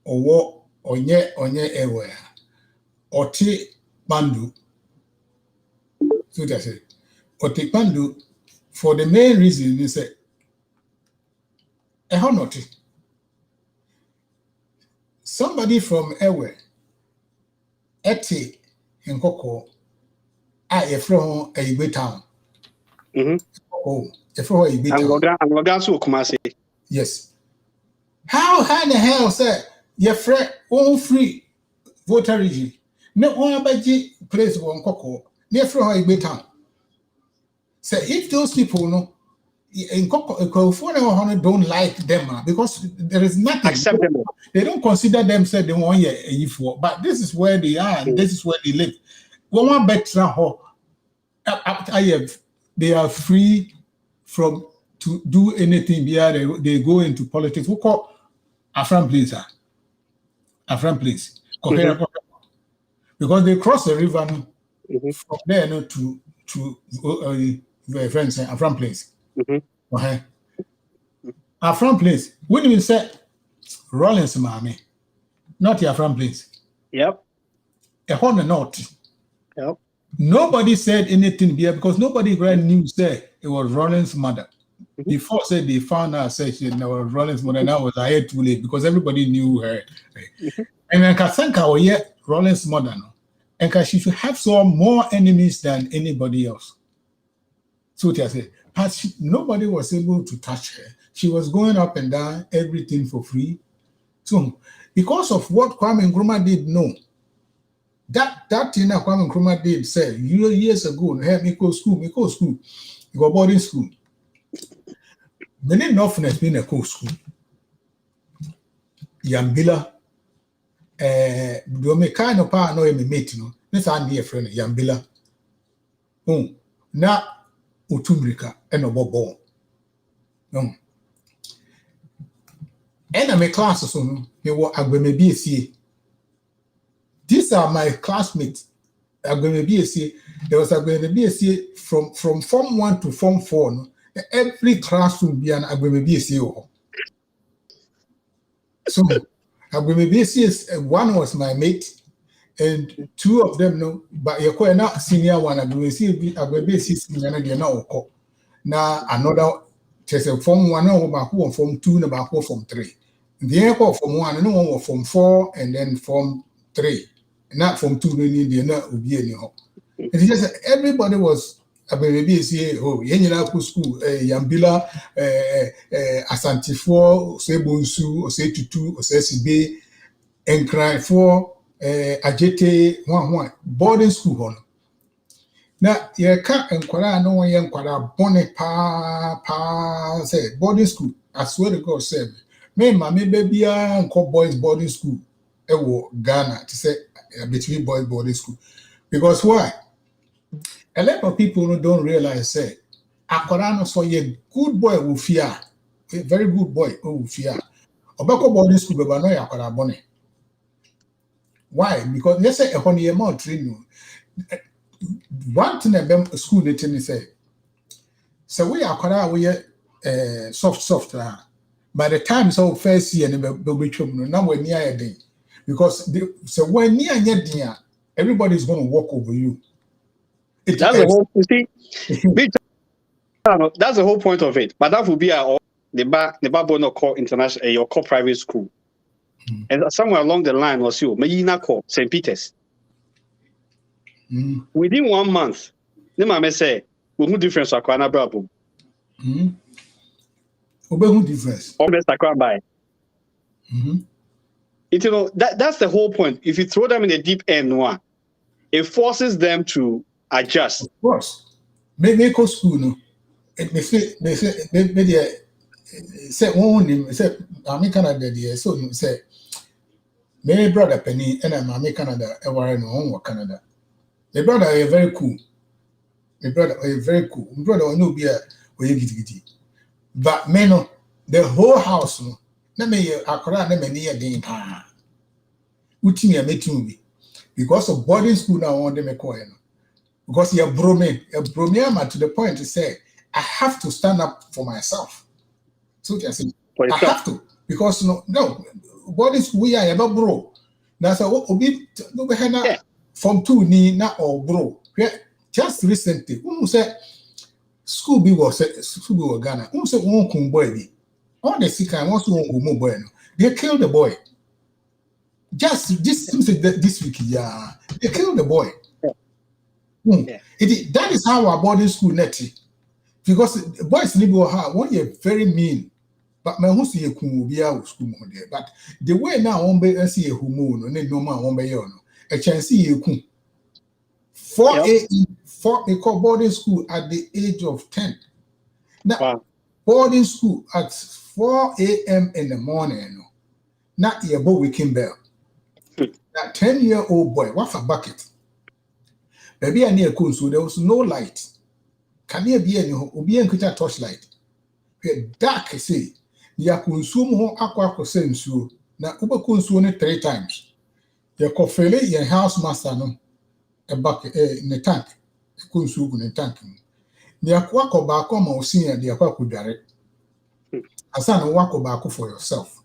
or what, or everywhere, or take Bandu. So that's it. Or take Bandu for the main reason is that somebody from everywhere, Eti in Koko, I from a big town. Oh, from a big town. Yes. How the hell, sir? Your friend won't free voter region. No one about place one Koko, near from a big town. So if those people know in California don't like them because there is nothing. Acceptable. They don't consider themselves the 1 year for, but this is where they are and this is where they live. One better they are free from to do anything. They go into politics. We call Afran place. Afran place. Because they cross the river from there to friends Afran place. Afran place. When you say Rawlings, mommy, not your Afran place. Yep. A whole not. Yep. Nobody said anything here because nobody knew said it was Rawlings' mother. Before said they found out said she was Rawlings' mother. Now was ahead too late because everybody knew her. And then Kasanka was yet Rawlings' mother no. And she should have some more enemies than anybody else. So I said, but nobody was able to touch her. She was going up and down, everything for free. So because of what Kwame Nkrumah did, that thing that Kwame Nkrumah did say years ago, hey, me go school, you go boarding school. They need nothing been a cool school. Yambila, do me kind of power no me mate, this are dear friend, Yambila. Now Utumrika and Obobo. And my classes they were BSc. These are my classmates. There was BSc from Form 1 to Form 4. Every classroom be an BSc. So BSc one was my mate, and two of them no, but you're quite not senior one. I will see a baby senior and you're not now another just a form 1 over who form 2 and about form 3. The airport from 1 and no one from 4 and then from 3. Not from 2 really the not be any hope. It's just everybody was a baby say, oh, Yenina school, Yambila, Asantifo, say Bunsu, or say Tutu, or say Sibe, and cry for Ajete 1 boarding school on. Now, you can't inquire no one inquire bonnet pa say boarding school. I swear to God, say me, mammy, baby, and call boys boarding school. Ghana to say between boys boarding school. Because why? A lot of people don't realize say Akorano so a good boy will fear. A very good boy will fear. Obako boarding school, but no Akora bonnet. Why? Because let's say a honey amount training. One thing about school they tell me say, so we are quite soft. By the time so first year, now we're near a day because so when near your everybody's going to walk over you. That's the whole. You see, that's the whole point of it. But that would be the Babono call international your call private school, and somewhere along the line was you. Mayina call St. Peter's. Within 1 month, the mama say, "Who difference akwana brabo?" Who difference? Almost akwana by. You know that's the whole point. If you throw them in the deep end, it forces them to adjust. Of course, make school no. They say one say I'm in Canada there, so say my brother Penny and I'm in Canada. Everywhere no Canada. My brother is very cool. My brother is very cool. My brother will not be a giddy. But men, the whole house, no, na me akora na me near den pa. Uti me metu because of boarding school now on them call no. Because you brome to the point to say I have to stand up for myself. So I say I have to because no boarding school we are about bro. That's a obi no be na from 2 ni na or bro. Just recently, who said school be Ghana. Who said one kun boy be? All the sick and also one boy. They killed the boy. Just this week, yeah. They killed the boy. That is how our boarding school net. Because boys live one year very mean. But my who see a kun be out school there. But the way now one be see a humo no man one be a chance see a kun. 4 a.m. They call boarding school at the age of 10. Now, boarding school at 4 a.m. in the morning. Not your boy waking bell. That 10-year-old boy, what's a bucket? Baby, I near cool, so there was no light. Can there be any a torchlight? Dark, say, you consume aqua sense you. Now, Uber consume 3 times. Your coffee, your house master, no. A bucket in the tank, consume in the tank. The aquaco back on my senior, the aquaco direct. As I walk back for yourself.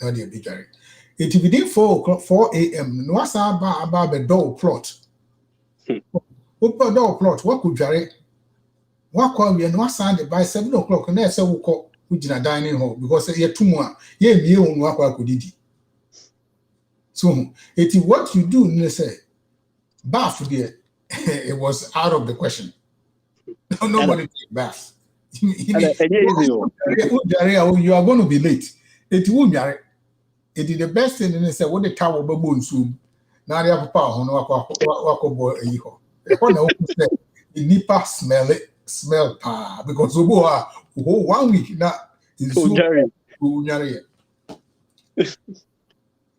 Now, dear be direct. It within 4 a.m. No, about the door plot. Open door plot, what could Jerry? What call we no Sunday by 7 o'clock, and that's a walk which in a dining hall because you're 2 more. Yeah, me on what could eat. So, it is what you do, say. Bath there, it was out of the question. Nobody take bath. You are going to be late. It won't be. It is the best thing. And they say, "What the tower baboon soon?" Now they have power on wako boy a yeho. The nipa smell pa because obo 1 week now in so unyare.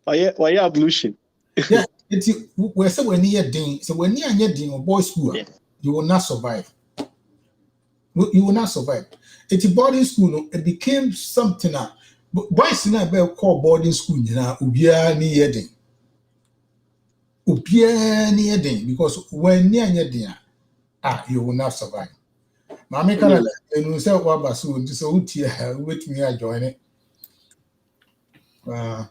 Why ablution? Yeah. We say when you ding, so when you are in boys' school, you will not survive. You will not survive. It's a boarding school. It became something. Boys in a call boarding school. Ubia near ding. Because when near ding, you will not survive. Mammy can and say what soon. So wait me, I join it. Yeah,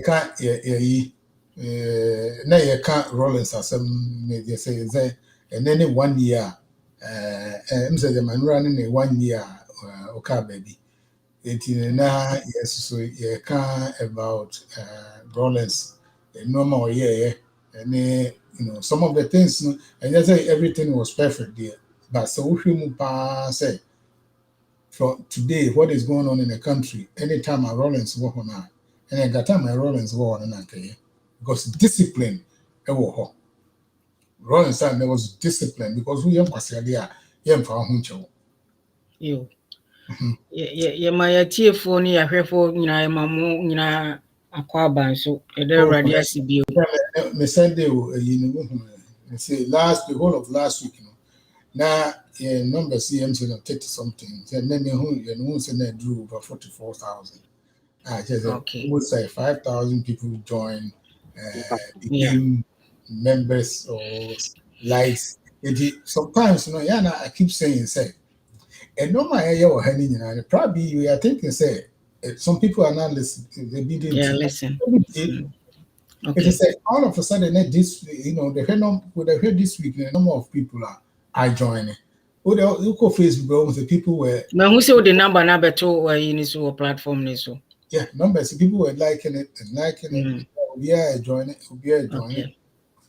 can't. na ye ka Rawlings asem me dey say and then 1 year I'm say the man running 1 year okay baby it na yes so ye ka about Rawlings normal yeah and some of the things and I say everything was perfect there but so we mu pa say for today what is going on in the country anytime a Rawlings work on and I got time my Rawlings work on because discipline Rawlings time there was discipline because we young there young for huncho yo ye my tiefo ni ahwefo nyina mamu nyina akwaba so e dey ready asibio me Sunday you say the whole of last week now number CMC 30 something then who say na drew over 44,000 just okay. Almost like 5,000 people join became members or likes. Sometimes, I keep saying, and no matter probably we are thinking, some people are not listening. They didn't. Yeah, listen. Okay. It is all of a sudden, this, they heard this week, the number of people are joining. You go Facebook, the people were. But who said the number to in platform so? Yeah, numbers. People were liking it and liking it. Yeah, join it. Yeah, join it.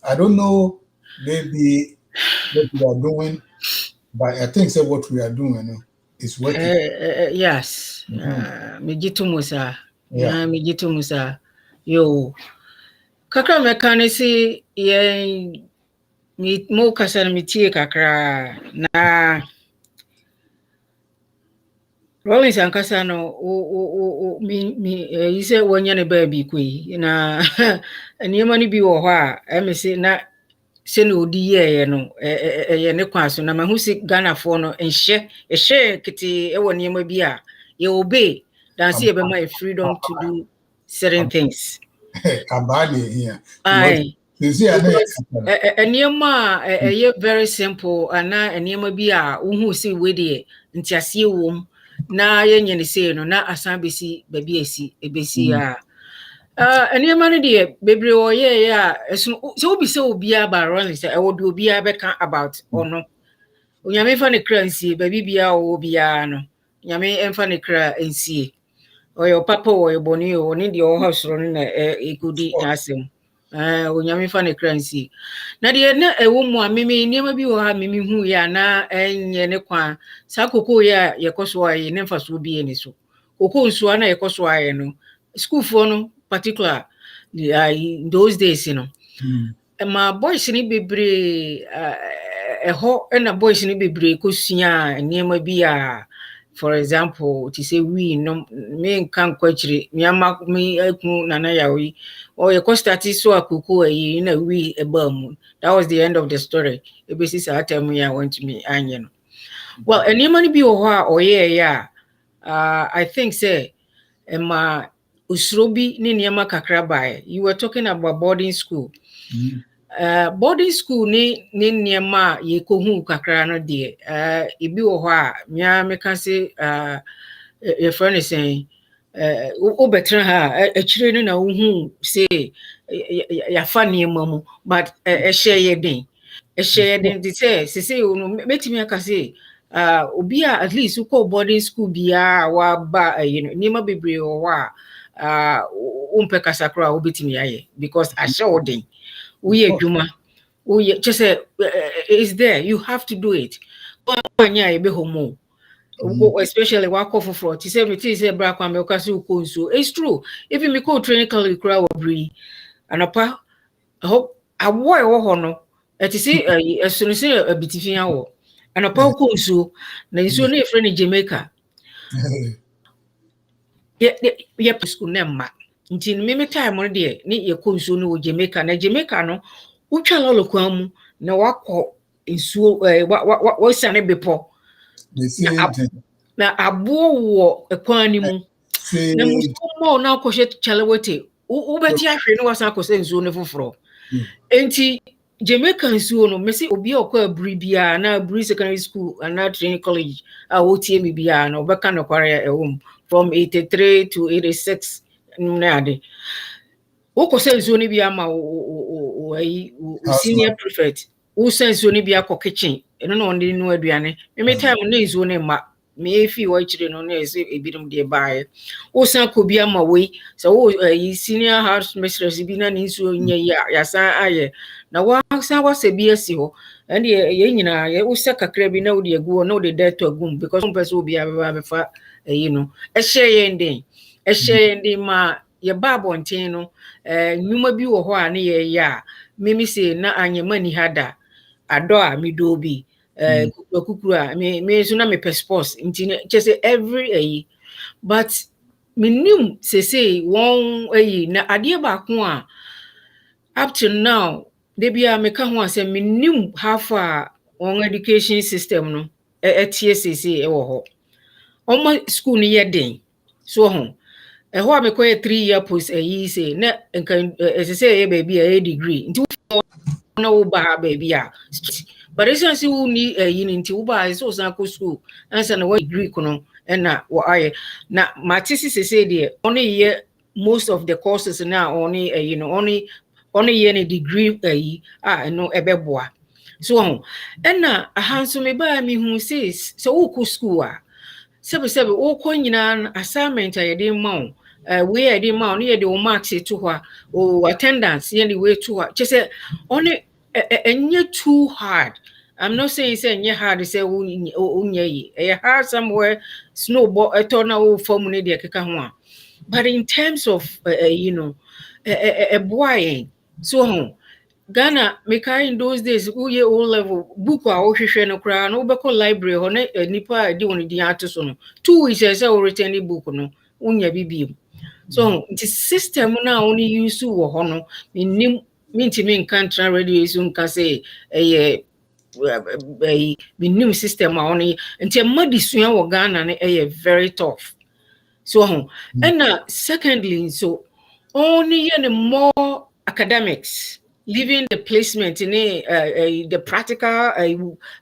I don't know, maybe what we are doing, but I think what we are doing is working. Yes. Mijitu Musa. Yeah, Mijitu Musa. Yo. Kakra mekanisi ye mi mo kasa mi tie kakra na Rawlings ankasa no mi yise wonya ne ba bi koi na eniema ni bi wo ho a emese na se no odi ye no ye ne kwaso na mahu si Ghana fo no ehye kiti e wo niema bi a ye obey dan se ye be my freedom to do certain things. Abadi here. Aye. Eniema ye very simple ana eniema bi a uhu si we de ntiase wom na ye nyene sei no na asan besi babi esi ebesi a eniema no de bebre wo ye ya so obi se obi aba Rawlings e wo do obi abeka about ono onyame fa ne kra nsie babi bia wo bia no nyame emfa ne kra nsie oyo papa wo boni o ni de o hosoro no na ekudi na asem onyame fa ne kra nsie na de na ewo mu a meme eniema bi wo ha meme hu ya na enye ne kwa sa koko ya yekoso aye ne mfa so bi eni so koko nso na yekoso aye no school for no particular in those days ma boys ni bebre eho na boys ni bebre kosua eniema bi a for example to say we no me kan kwachire me ama me aku nana yawi or you start so akoko ayi na we ebam that was the end of the story ebesi sa time ya went to me anye no well eniema ni bi wo ho a oye ya I think say ma usrobi ni niema kakra bae you were talking about boarding school. Boarding school ni niema ye kohu kakra no de ebi wo ho a me kan say your friend is saying o betra ha akire no na uhu say ya fa niema mu but share den de say no metimi aka say obi a at least uko boarding school bia wa ba niema bebre wo ho a umpe kasakra obetimi aye because ashe den we adwuma we just say it's there you have to do it anya ebe homo especially Akuffo for to say me say bra kwa me okase ukonso it's true even me call training college kra wobri anapa hope aboy wo ho no eti say esunu say abitifia wo anapa ukonso na nso na efre ni Jamaica ye school na ma nti me time no de ni ye konso no Jamaica na Jamaica no utwa lolo kwa mu na wakọ nsuo wasane bepo na abo wo ekwan ni mu na musumo na akọhye chalewete ubeti ahwe no wasan akọse nsuo ne foforo enti Jamaica nsuo no mesi obi okọ aburi bia na aburi secondary school and training college a wotie mi bia na obeka no kware from 83 to 86 na ade woko sense oni bi ama o senior prefect wo sense oni bi akọ kitchen eno na oni no aduane me time na izo ne ma me efi wo chire no na ese ebirum de baaye wo san ko bi ama we so wo senior house mistress bi na ni so nya ya san aye na wa san wa se bi asi ho and ye nyina ye wo se kakra bi na wo de agu na wo de to agum because person obi aba fa you know e share ndin ma ye ba bonten no nyuma bi wo ho a ne ye ya mimi se na anyema ni hada ado a mi do bi kukuru a me so na me sports nti say every but minim say won na ade ba ko a up to now they bia me ka ho asem minim half a on education system no TSC e wo ho on school ni ye den so ho ho a me ko 3-year post say na nka say e baby a degree nti na wo ba baby a but it's see who ni nti wo ba so san ko school answer na what degree kono na wo aye na matisi say dey only year most of the courses now only only year a degree no ebeboa so na ahanso me ba mi hu says so wo ko school a sebe wo ko nyina assignment a yede ma we yede ma no yede wo marks to ho o attendance yede we to ho say only too hard. I'm not saying hard say hard somewhere snowball eternal formula de keka ho but in terms of boy so Ghana make in those days who ye O level book a ohwehwe no kra no be library ho na nipa di won di ato so no 2 weeks say o return book no unya bibiem so the system na only use wo ho no minti country radio so nka say minim system a only nti madisua wo Ghana na very tough so and secondly so only more academics leaving the placement in the practical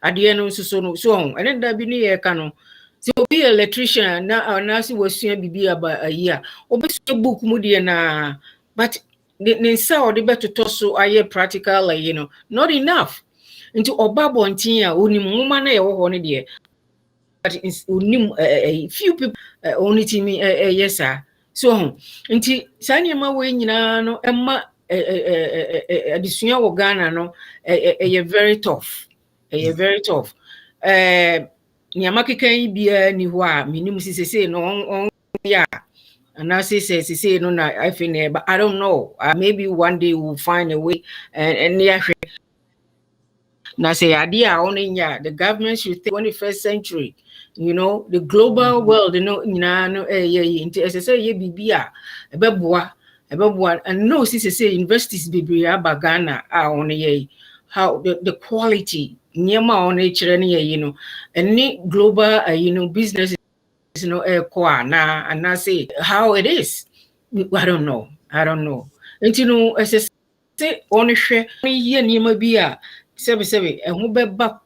adieno so and then that be near kano so be electrician na si wasua bibi aba year obesu book mu de na but the say or the better to so aye practical not enough into obabo ntin a onim muma na ye ho ne de but onim few people only to me yes sir so nti sanyema we nyina no emma adisua wo Ghana no very tough very tough nyama kekan bia ni ho a minim sisese no ya and I say no na I think but I don't know maybe one day we'll find a way and now say idea only the government should think 21st century the global world say ye bibia ebeboa and no say universities bibia bagana only how the quality nyema on chere and global business na and I say how it is I don't know and as say only share ye nyema bia sebe who be back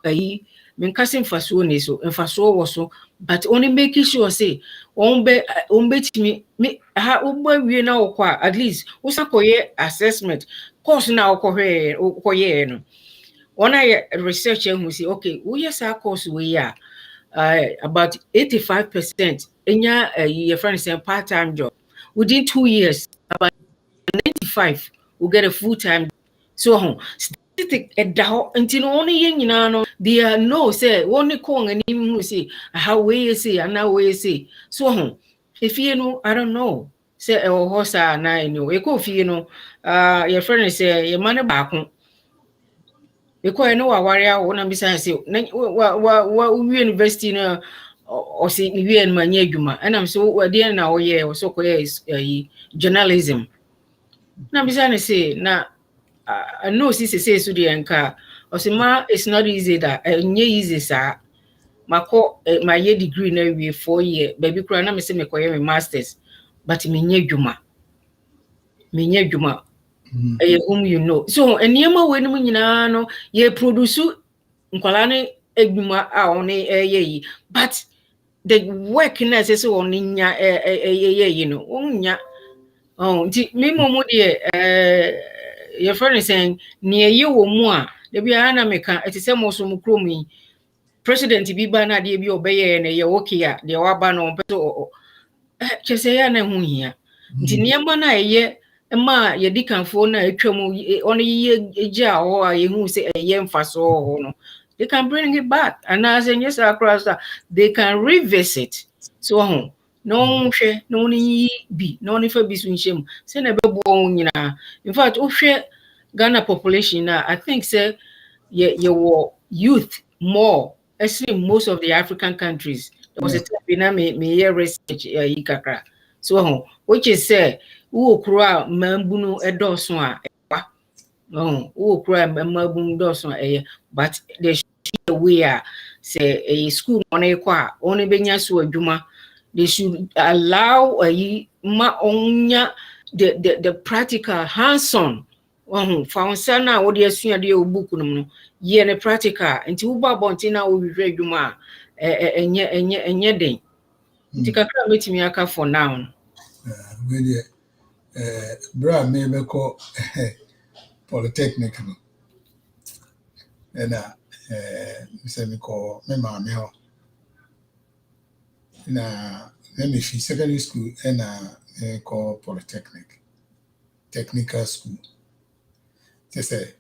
menkase mfaso ne so mfaso wo so but only making sure say onbe timi me ha uba wie na okwa at least usakoye assessment course na okoye no ona research who say okay we yes our course we ya about 85% enya your friend say part-time job within 2 years about 95 will get a full-time so until only they no say only kong and him say how we say and now we say so if I don't know say horse na we go your friend say your money back because warrior one beside say university no or say we and manya juma and I'm so there now so journalism na beside say na I know say so the anka osima it's not easy that easy sir my year degree na we 4 year baby kura na me say me koye me masters but me nya dwuma whom so enema we no nyina no ye produce nkwala ne edwuma a one yi but the work na say so on nya onya Oh, me momo de your friend is saying near you or more. There be an American, it is almost some crummy. President bi ba na de bi obeye na ye okay a de wa ba no peto chese ya na hu hia nti niam na ye ma ye dikanfo na atwam on ye egia ho a ye hu se ye mfaso ho no they can bring it back and as in yes across they can revisit so ho no hwe no ni bi no ni fa bi so nhyem se na bebo ho nyina in fact o hwe Ghana population na I think say ye youth more actually most of the African countries. There was a time me research kakra. So which is say who kura mambunu edoso a no who kura mambunu doso but they should way say a school money kwa only benya so adwuma they should allow ma onya the practical hands-on found sana what you assume the book no ye ne practical nti wo ba bonti na wo hwehwe adwuma enye den nti kakra metimi aka for now we bra me be ko polytechnic no na se me ko me ma me ho na me fi secondary school na ko polytechnic technical school say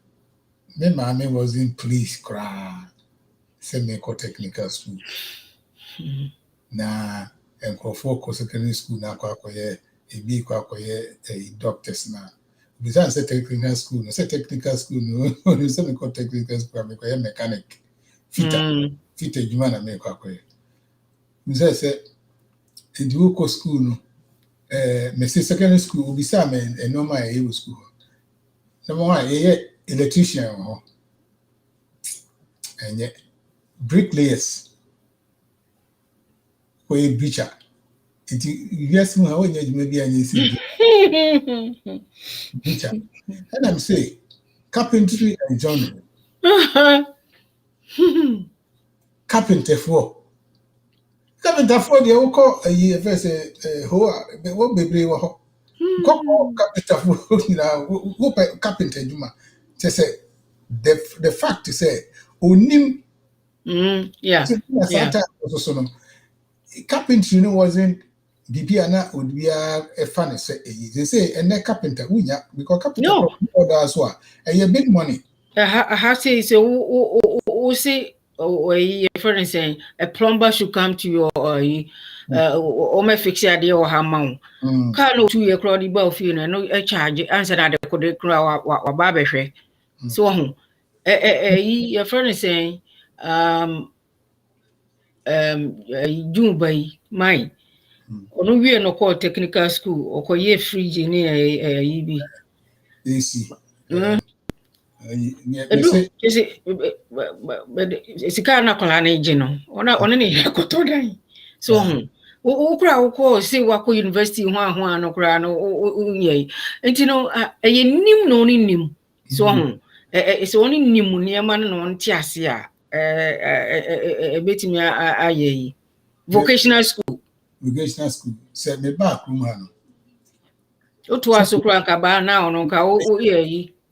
me mama wasn't pleased cry send me ko technical school na Akuffo ko secondary school na kwa koye ebi kwa koye doctors na besides say technical school no say technical school no say me ko technical school me koye mechanic fit adwuma na me kwa koye me say edu ko school no me say secondary school obi say me normal e school number one electrician ho and bricklayers for a breacher. Yes, I want you maybe I see breacher. And I'm saying carpentry and joinery. Carpenter for the oko a year first hoa what baby ho. Carpenter for now carpenter juma. Say the fact to say onim yeah carpentry wasn't Bibiana would be a funny say they say and that carpenter because carpenter orders what a big money. I have to say so see a friend saying a plumber should come to your or my fix idea or her mount. Can't no 2 year crowdy buff you know a charge answer that they could crowd or barber. So a friend is saying June by mine. Ono we no call technical school or call ye free near EB. You see. It's a kind of colony, on any cotodan. So, who call say Wako University, one no crano, yea. And you know, a nim no nim. So, it's only nim near man on Tiasia, a bit me a vocational school. Vocational school said me back room. To us, now, no,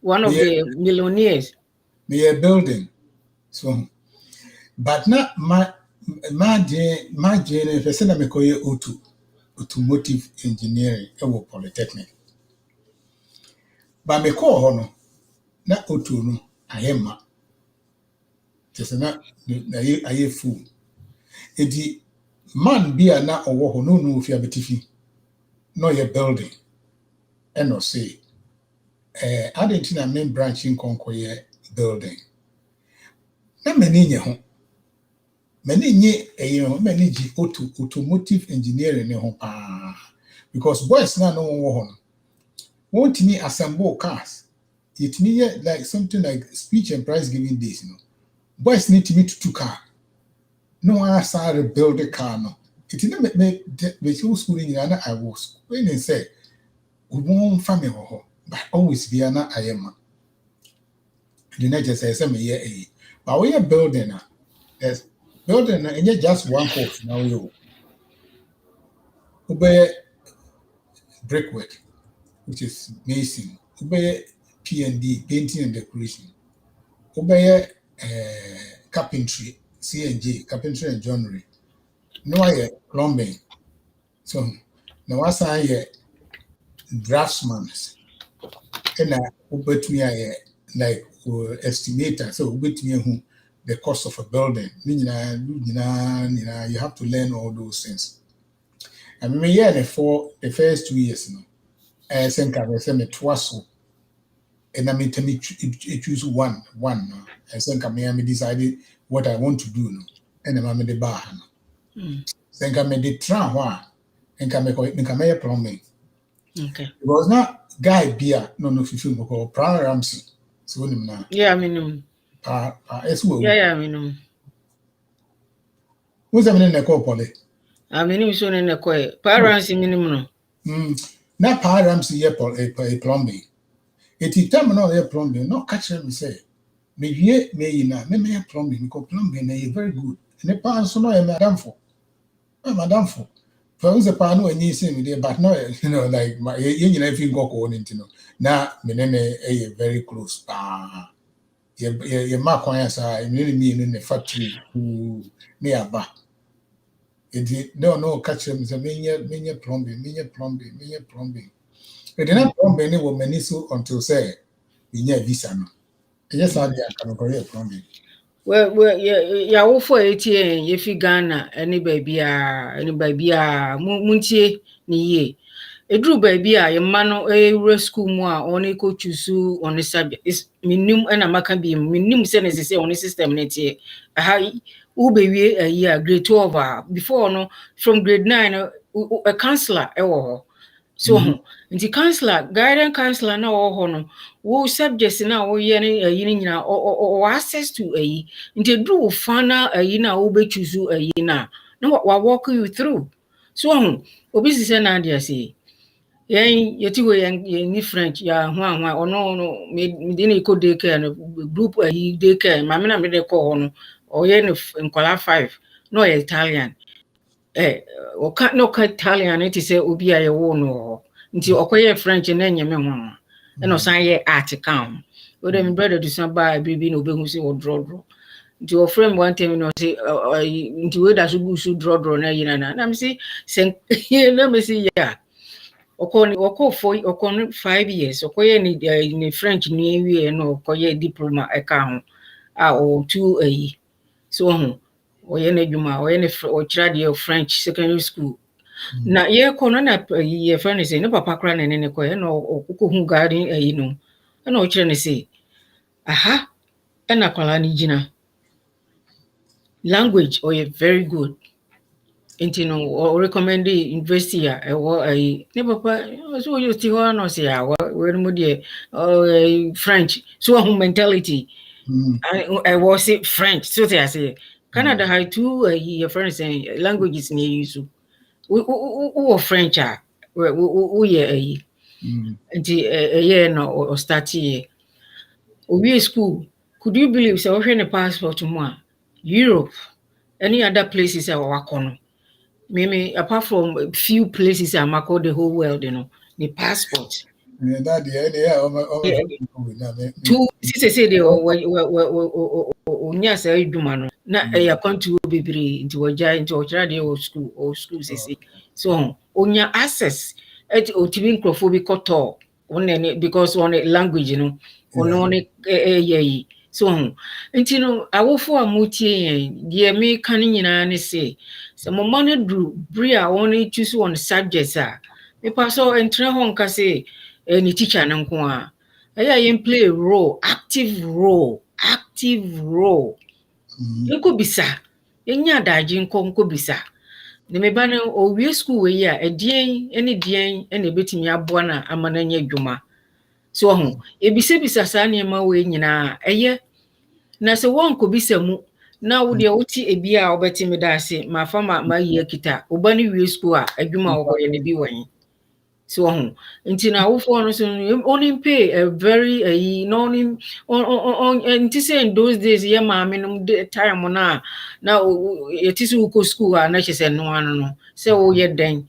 one of the millionaires. Me a building. So, but not my if I said I'm automotive engineering, polytechnic. But me call hono, not auto no, I am. Just not I fool. Edi man be a na owo no if you have a no your building. And no say I didn't think main branching conquer building. Na many nye many automotive engineering ne ho pa because boys na no wo ho won't me assemble cars it me like something like speech and prize giving days boys need to meet two car no one start build a car no it didn't make the school in Ghana I was when they say we won't family ho but always be an I am the next say me here but we are building as building and yet just one house now you obey brickwork which is mason. Obey P&D, painting and decoration. Obey carpentry, C&J, carpentry and joinery. No, I plumbing. So now I say draftsman. And I bet me like estimator. So bet me who the cost of a building. You have to learn all those things. I mean, for the first 2 years, I think I was a twice. And I mean, choose one. I think I decided what I want to do. And I'm the bar. Then I made the tram and can make a plumbing. Okay. It was not guy beer, no, if you feel called Prana Ramsey. So, yeah, I mean, yeah, I mean, what's happening in the call, Polly? I mean, so in the quiet parents in minimum. Not Pa Ramsey, a plumbing. It is terminal air plumbing, not catch them say. Maybe may plumbing, because plumbing is very good. And the pan so no, Madame for. Madame for. For the pan when you see me there, but no, like my if you go on into no. Now, Menene a very close. Your mark on us are really mean in the factory nearby. It no catch them, many plumbing. But then plumbing will many so until say, we near visa. Yes, I can career plumbing. Well, yeah, for 80 if you Ghana, any baby, Muntie, ni a drew baby, a man a school more on a coach you on the subject is minimum and a macabe, minimum sentences on the system. A high baby a year, grade 12 before no from grade 9, a counselor, so nti counselor guidance counselor na wo no wo subjects na wo ye ne ayi nyina o access to ayi nti do final ayi na wo be choose ayi na wa walk you through so obi sise na dia say yen yeti we yen ni French ya ho ono no me dey na iko dey care no group ayi dey care ma me na me dey call ho no o ye ne nkwala 5 no Italian o ka no ka Italian it say obi aye wo no nti okoye French na nyame ho e no san ye art kan o dem brother do san ba bibi no obehu say o draw nti o frame one time no say nti we da so go so draw na yina na me say na me say yeah oko 5 years okoye ni French ni wie no okoye diploma e ka ho o 2 ayi so oye na djuma oye ne o chira French secondary school na ye kono na ye friend say no papa kra na ne ko ye no okukohu garden ayi no na o chira ne say aha na kwala ni gina language oye very good into no or recommend the university ayi ne papa so you still no say we no dey French so mentality I was French so they say Canada had 2 your friends saying languages near you so we French we ayi nti yeah no or start here we school could you believe so we the passport mo Europe any other places I work on maybe apart from a few places I mark the whole world the passport two say they onya say adwuma no na ya kontu bebre into oja into ochra dey old school say so onya access at otibi nkrofo bi koto one because one language one so nti no awofo amutie de me kan nyina ne say mo man do bria one choose one subjects me pass so entre ho nka say any teacher na nko a yen play role active role nko bisa enya daji nko bisa ne me ba na owie school we ya edien ene dien ene betimi aboa na amana nya dwuma so ebisa sa na ma we nyina eye na se wonko bisa mu na wo de wuti ebia obetimi da ase ma fama ma yi kita oba ni wie school a adwuma wo ye ne bi wan so nti na wo for no so only pay a very on nti say in those days ye ma me no time na yetisi wo school na che se no ano no se wo ye den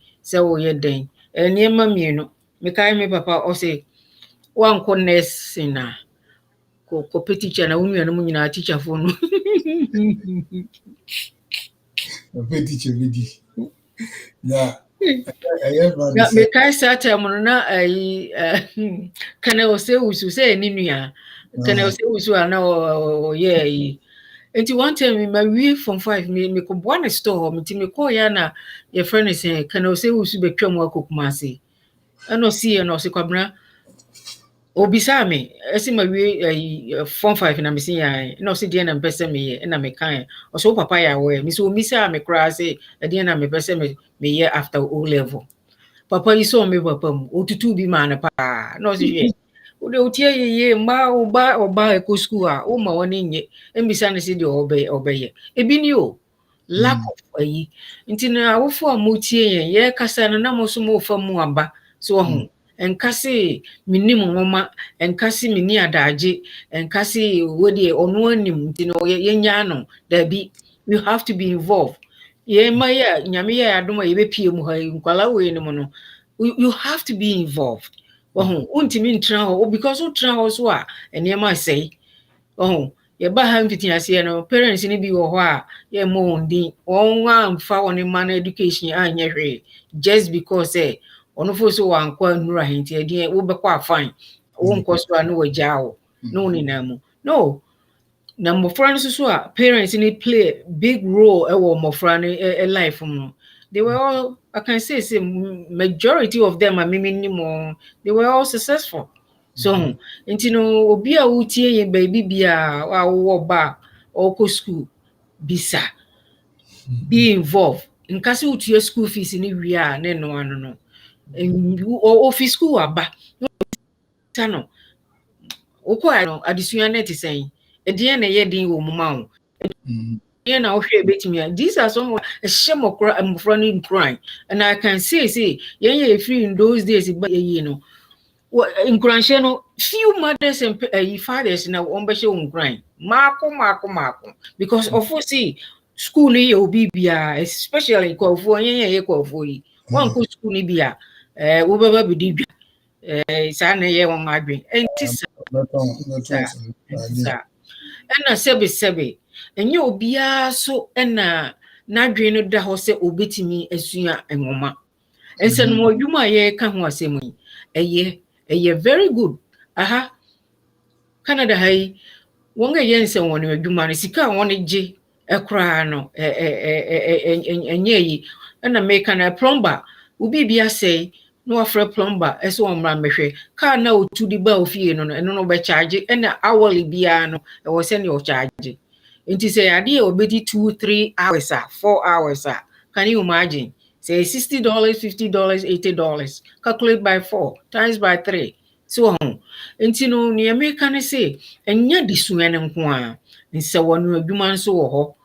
eniema mienu me papa or say one corners in a ko teacher na unu no nyina teacher for no a teacher with yeah. na me kai sa time no na ai kana o se usu se ni nua kana o se usu ana o ye enti one time me we from 5 me ko boa store me ti me ko ya na your friend is saying kana o se usu betwam akokuma ase ana o si na o se kwabna obisa me esi ma we form 5 na me sin ya na o se de na mpese me ye na me kan o so papa ya we me so omisa me kra se de na me pese me ye after O level papa yi so me papa mu otutu bi ma na pa na o se hwe o de otie ye ma oba ko school a o ma woni nye embisa ne se de obeye ebi ni o lack of ayi nti na awofo amotie ye kasa na mo so mo fa mu aba so ho enkase minim ngoma enkase mini adaje enkase wodi ono anim nti no ye nya no da bi you have to be involved ye ma ya nyame ya adoma ye be pie mu ha nkwala we ni mo no you have to be involved untimi ntra ho because utra ho so a enema sei ye ba ha mfiti ase no parents ni bi wo ho a ye mo ndin onwa amfa woni man education anya hwe just because ono fo so wankwa nura henti ade wo be kwa fine wo nko so anu wajao no ni namu no na mofra no so a parents ni play big role ewo mofra no life mu they were all I can say majority of them are minimum they were all successful so nti no obi a wutie ye baby bia wa wo ba o school bisa be involved in case utie school fees ni wi a ne no ano no office school aba no okwa no adesua net sen edie na ye din wo muma wo yeah, now these are some a shame of running crime, and I can say, yeah, free in those days, but you know, in Granchano, few mothers and fathers now on own crime. Marco, because of course, see, school you BBA, especially call for one good school Libya, over be Sana ye on my brain, and na sebe enye obia so na nadwe no da ho se obetimi asua enwoma ense no odwuma ye ka ho asem eye very good aha Canada hai wonga yense woni adwuma no sika woni je ekra no enye yi na make na plumber ubi bia say no afre plumber eso omra mehwe ka na otu di ba ofie no no be charge na hourly bia no e wo se ne o charge nti say ade obedi 2-3 hours 4 hours can you imagine say $60 $50 $80 calculate by 4 times by 3 so nti no ne America ne say enya disua ne nko a nse wonu adwuma nso wo ho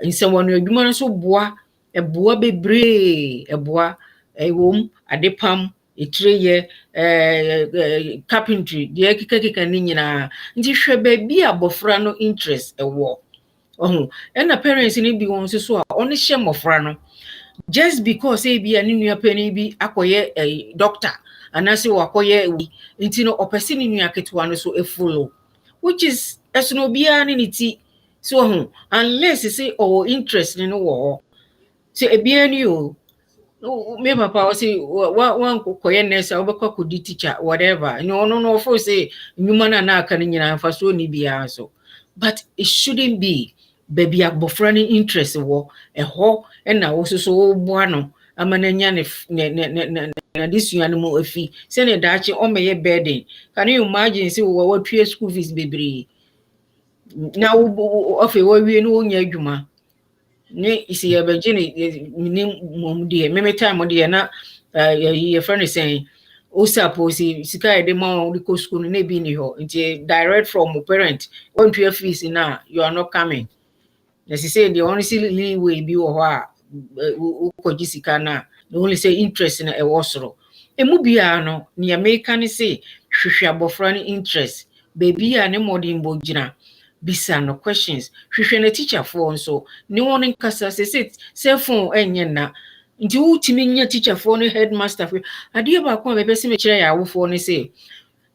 nse wonu adwuma nso boa eboa bebre eboa ewom adepam etreye carpentry de kika ni nyina nti hwe ba bi abofra no interest ewo and the parents ni bi won so a oni hye mofra no just because e bi ani nua pani bi akoye doctor anase wakoye nti no opese ni nua ketwa no so follow which is esono bia ni ti so unless say interest ni no wo so e bia ni o me papa was say one koye nurse obekwa kodi teacher whatever no for say nyuma na aka ni nyina fa so ni bia so but it shouldn't be baby abofra ni interest wo eho na wo so bo ano amananya ne disua no mo afi se ne daache o meye burden can you imagine say wo tue school fees bebre na wo ofe wo wie no nya adwuma ne isi ya bejini ni momdie meme time de na your friend is saying o suppose sika e de ma o ko school na bi ni ho nti direct from parent want to fees na you are not coming as you say the only way bi wo ho a ko jisika na the only say interest na e wosoro emu bia no ne America ne say hwehwe abofra ni interest baby a ne modern bogina bisa no questions hwehwe na teacher for so ni won nkasa say phone enye na nti wotimi nya teacher for no headmaster for ade ba ko be pese me kire ya wofo ne say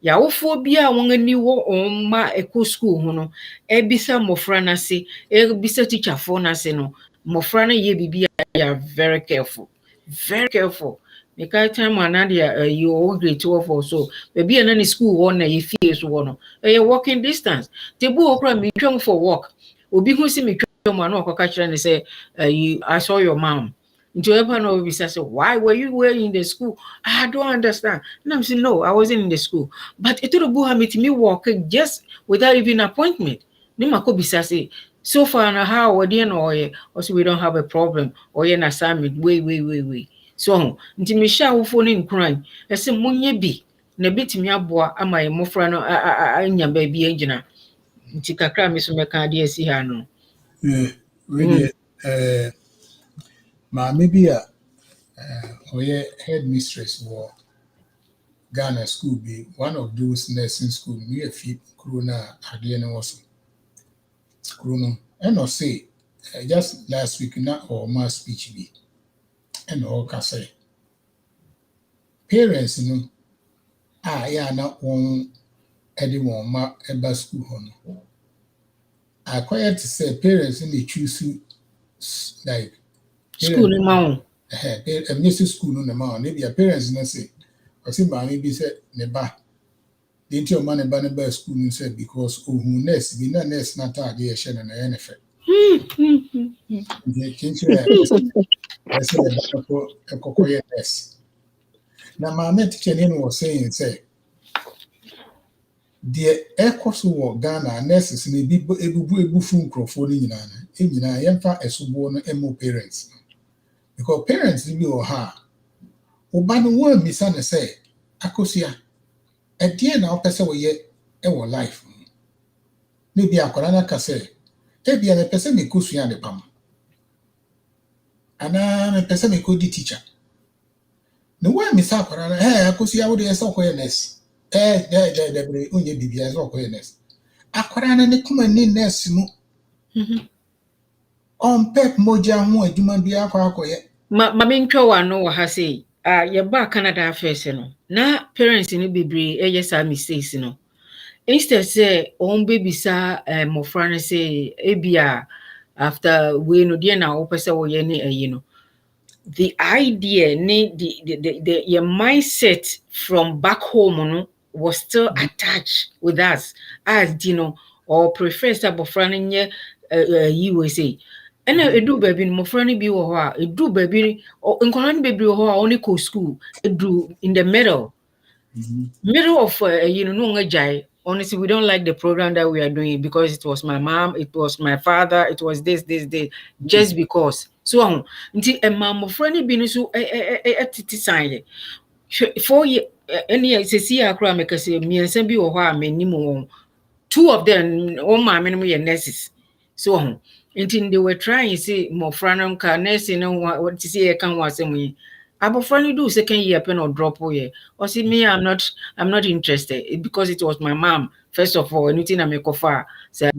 ya wofo bia won ani wo ma eko school ho no ebisa mofra na se ebisa teacher for na se no mofra na ye bibia ya very careful, very careful. Because time another you all grade 12 or so maybe na school one na you feel so no a walking distance te bu okra me twam for work obi hu si me twam na okoka kire ne say I saw your mom. Into ever know we say, why were you in the school? I don't understand. And I'm saying, no, I wasn't in the school. But it would have me walking just without even appointment. Nimako say, so far now how or also we don't have a problem or an assignment. Wait. So nti me sha wo phone in crime. I say munye bi na betimi aboa ama e mofra no anya ba bi agina. Nti kakra me so meka de asi ha no. We maybe headmistress or Ghana school be one of those nursing school near fit Corona Adiana also. Corona and or say just last week not or my speech be and all can say parents yeah not one anyone ma eba school on. I quiet to say parents in the choose like School in Mount. A music school no the man maybe your parents no say or say maybe say ne ba the your man ba ne ba school no say because who nurse be na nurse na ta dey share na NFL the teacher I say the for a kokoye nurse na my teacher him was saying say the ekoso wo Ghana nurses na bi ebubu fu nkrofo ni nyina yemfa esobo no emo parents because parents be or her oba no wo misa ne say akosia e die na opese wo ye e wo life ne bi akwara na ka say e bia me pese me kosua de pam ana me pese me ko di teacher no wo misa akwara na akosia wo de so ko nurse de onye bibia so ko nurse akwara na ne kuma ni nurse mu on pep moja ho adwuma bia akoye ma me ntwa wa no ha sei ye ba Canada first no na parents ni bebre yes mistakes no instead say on baby sa mo friend say ebia after we no dia na opese wo ye ni no the idea the your mindset from back home no was still attached with us as or prefer sa bofran nye USA and edu baby mo friend bi wo ho a edu baby nkoran baby wo ho a only go school edu in the middle of no ngajai. Honestly, we don't like the program that we are doing because it was my mom, it was my father, it was this, just because. So, until a mom of friendly business, sign 4 years, any see a crime because me and Sembi or minimum 2 of them, all my minimum nurses. So, until they were trying to say more franum car nursing and what to see I can was me. Friendly do second year pen or drop away. Or see me, I'm not interested because it was my mom. First of all, anything I make offer, say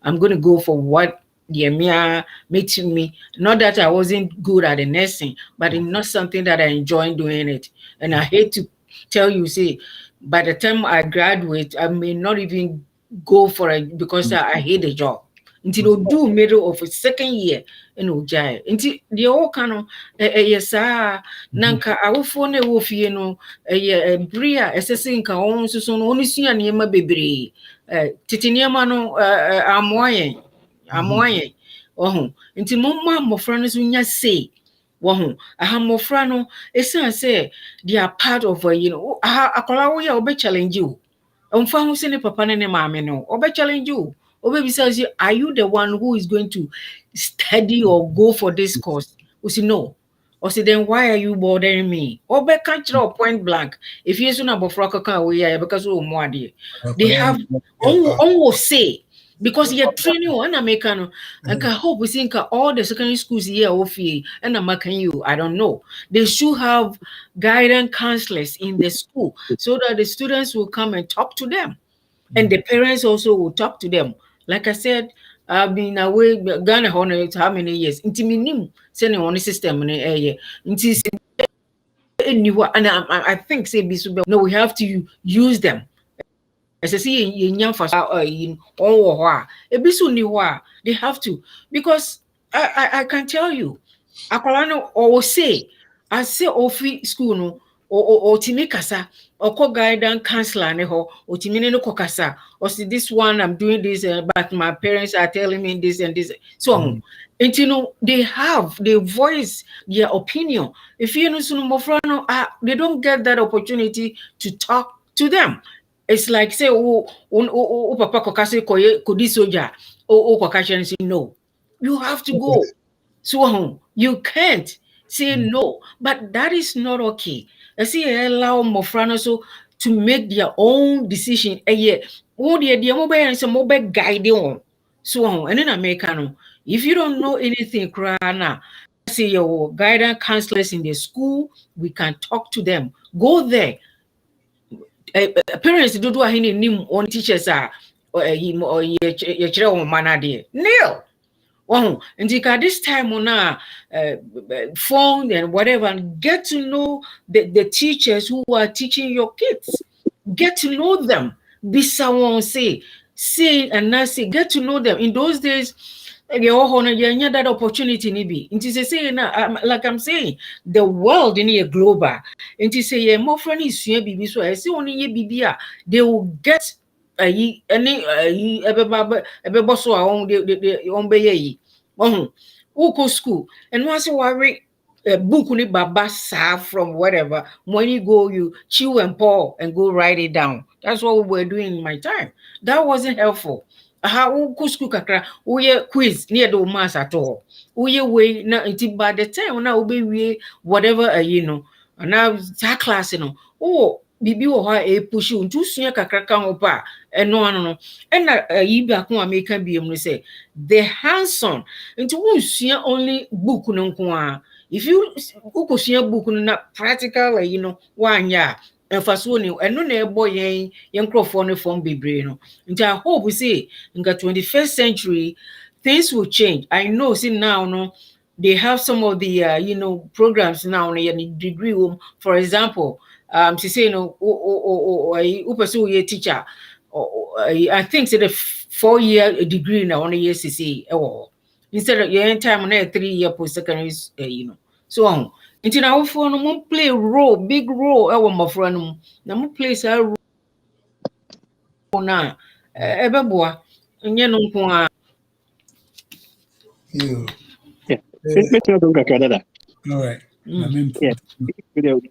I'm gonna go for what the EMEA makes me. Not that I wasn't good at the nursing, but it's not something that I enjoy doing it. And I hate to tell you, say, by the time I graduate, I may not even go for it because I hate the job. Until you do middle of a second year in Ujai. Until the old canon, yes, Nanka, I will phone a wolf, Bria, assessing ka on so no only see an yama baby. Titiniamano, amoye. Oh, until Mamma Mofranis when you say, Wahoo, I have Mofrano, say they are part of a colawe or be challenge you. Found send papa and mamma no, or be challenge you. Or baby says, are you the one who is going to study or go for this course? We say no. Or say then why are you bothering me? Or be catch point blank. If you soon about frock away because more dear. They have on say because you're training one American and can hope we think all the secondary schools here of you and I'm making you. I don't know. They should have guidance counselors in the school so that the students will come and talk to them. And the parents also will talk to them. Like I said, I've been away Ghana honor how many years? Inti minim sending on the system in a inti and I think say no, we have to use them. As I see in young fast in all they have to, because I can tell you, Akolano or say I say ofi school no or timi kasa or ko guidance counselor ne ho or timi no kokasa or see this one I'm doing this but my parents are telling me this and this so and you know they have they voice their opinion. If you know no they don't get that opportunity to talk to them. It's like say papa kokase kodi soja kokasha say no, you have to go. So you can't say no, but that is not okay. I see allow Mofrano so to make their own decision. Yeah, oh the mobile and some mobile guide on. So and in Americano, if you don't know anything, Krana, say your guidance counselors in the school, we can talk to them. Go there. Parents do any nim on teachers are or your children manade. Neil. Oh, and you got this time on phone and whatever, and get to know the teachers who are teaching your kids. Get to know them. Be someone say and not say, get to know them. In those days, you that opportunity nibi. And to say like I'm saying, the world in a global. And to say more friendly baby. So I say only ye bibia, they will get any ebe so on the on be who school and once you worry book ni baba sa from whatever when you go you chew and pour and go write it down. That's what we were doing in my time. That wasn't helpful. How school kakra we quiz near the mass at all. We way now by the time now we whatever you know and now that class you know oh bibi wo ha e push you ntu sua kakra kan opa eno ano and yi bi akon American bi em say the hands-on ntu wo sua only book no nko a if you ukosua book no na practical you know wanya emfaso ni eno na ebo yen crofo no form bebre no nti I hope we say in the 21st century things will change. I know see now no they have some of the you know programs now in the degree room, for example. She say no pursue a teacher I think say the 4-year degree now on a year CC instead of your time on a 3-year post secondary you know so on until now for no play role big role my friend no place a role na ebeboa nye no nko yeah all right. Yeah,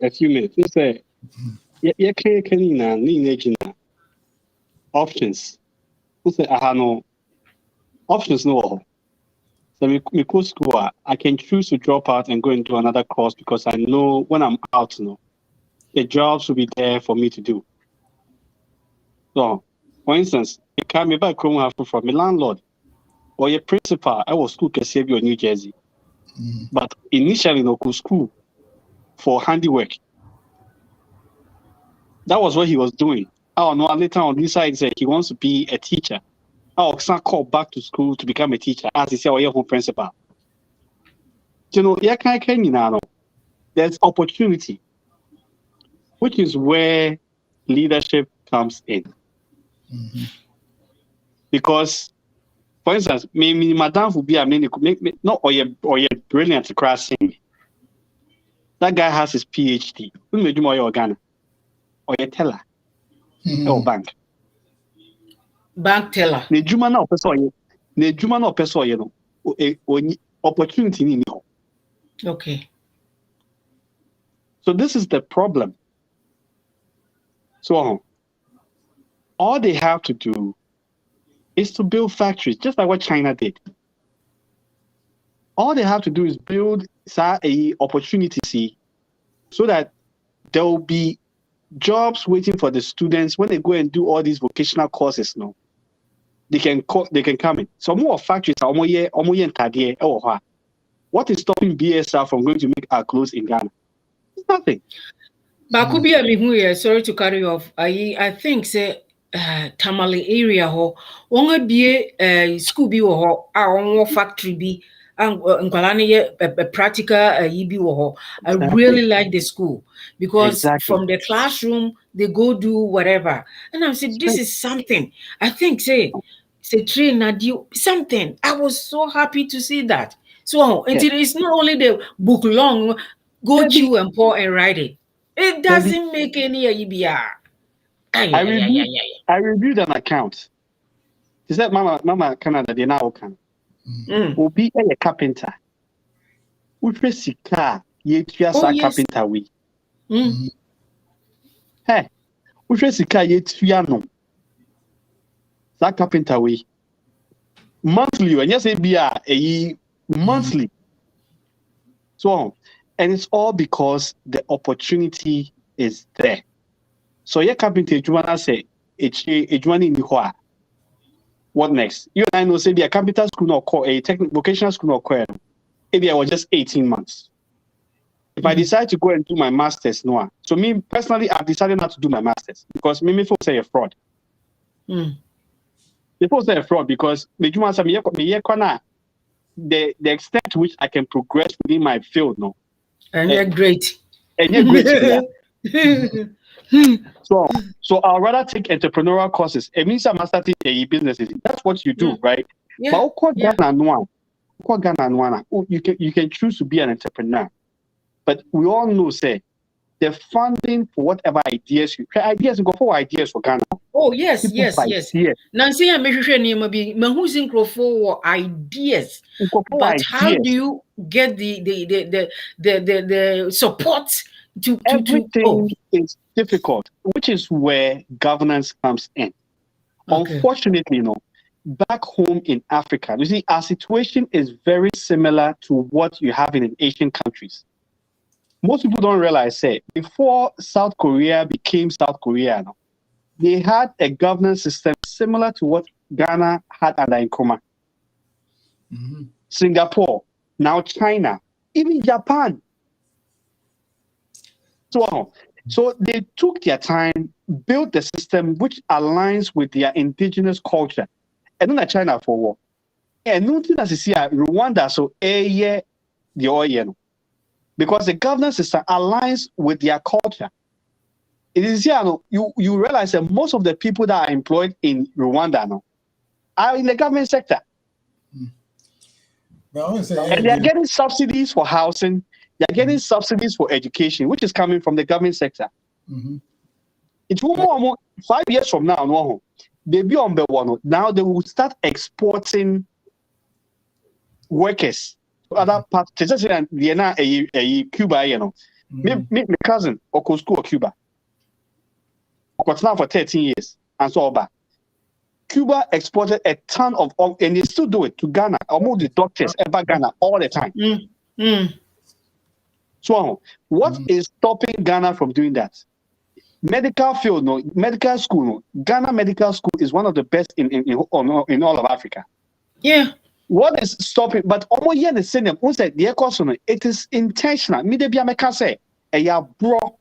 a few minutes. It's a options. It's a no options no. So we go school. I can choose to drop out and go into another course because I know when I'm out, you know, the jobs will be there for me to do. So, for instance, you can be back home from a landlord or your principal. I was school can save you in New Jersey, but initially no school for handiwork. That was what he was doing. Oh no, later on this side said he wants to be a teacher. Oh, son called back to school to become a teacher as he said, oh, your home principal. You know, there's opportunity, which is where leadership comes in. Because, for instance, maybe Madame will be a no, or you're brilliant crossing. That guy has his PhD. Who made you more organ? Or your teller? Or bank? Bank teller. Ne juma na opeso ye no. Opportunity ni ho. Okay. So this is the problem. So all they have to do is to build factories, just like what China did. All they have to do is build a opportunity so that there will be jobs waiting for the students when they go and do all these vocational courses. No, they can come in. So more factories are what is stopping BSR from going to make our clothes in Ghana? It's nothing. But could be a sorry to carry off. I think say Tamale area ho wonga bie school bi wo ho a won factory bi nkwala ne ye practical yibi wo ho. I really like the school because from the classroom they go do whatever, and I'm saying this is something I think say train na do something. I was so happy to see that. So it's not only the book long, go chew and pour and write it. It doesn't make any IBR. I reviewed an account. Is that Mama Canada? They now can. Will be a carpenter. We press a car. Carpenter we. Hey, we press a car. Piano. That carpenter we. Monthly, when you say a monthly. So, and it's all because the opportunity is there. So your carpenter, you wanna say it's one in the what next? You and I know say be a carpenter school or call a technical vocational school or call. Maybe I was just 18 months. If I decide to go and do my master's, no. So me personally, I've decided not to do my master's because me folks say a fraud. They folks say a fraud because the extent to which I can progress within my field, no. And you're great. And you're great. So I'll rather take entrepreneurial courses. It means I'm starting a business. That's what you do, right? Yeah. But you can choose to be an entrepreneur. But we all know, say, the funding for whatever ideas you go for ideas for Ghana. Oh yes. Nancy and maybe who's in for ideas. But how do you get the support to everything is difficult, which is where governance comes in. Okay. Unfortunately, back home in Africa, you see, our situation is very similar to what you have in Asian countries. Most people don't realize, say, before South Korea became South Korea, they had a governance system similar to what Ghana had under Nkrumah. Singapore, now China, even Japan. So they took their time, built the system which aligns with their indigenous culture. And then China for war. And nothing as you see Rwanda, so the oil. Because the governance system aligns with their culture. It is here, you realize that most of the people that are employed in Rwanda are in the government sector. And they are getting subsidies for housing. They are getting subsidies for education, which is coming from the government sector. It's 5 years from now, they be on the one. Now they will start exporting workers to other parts. Cuba, my cousin, or school Cuba. Got now for 13 years, and so on. Cuba exported a ton of, and they still do it to Ghana. Almost the doctors ever Ghana all the time. So, what is stopping Ghana from doing that? Medical field, medical school. Ghana Medical School is one of the best in all of Africa. Yeah. What is stopping? But almost here the same. It is intentional. Me de bia meka say, bro,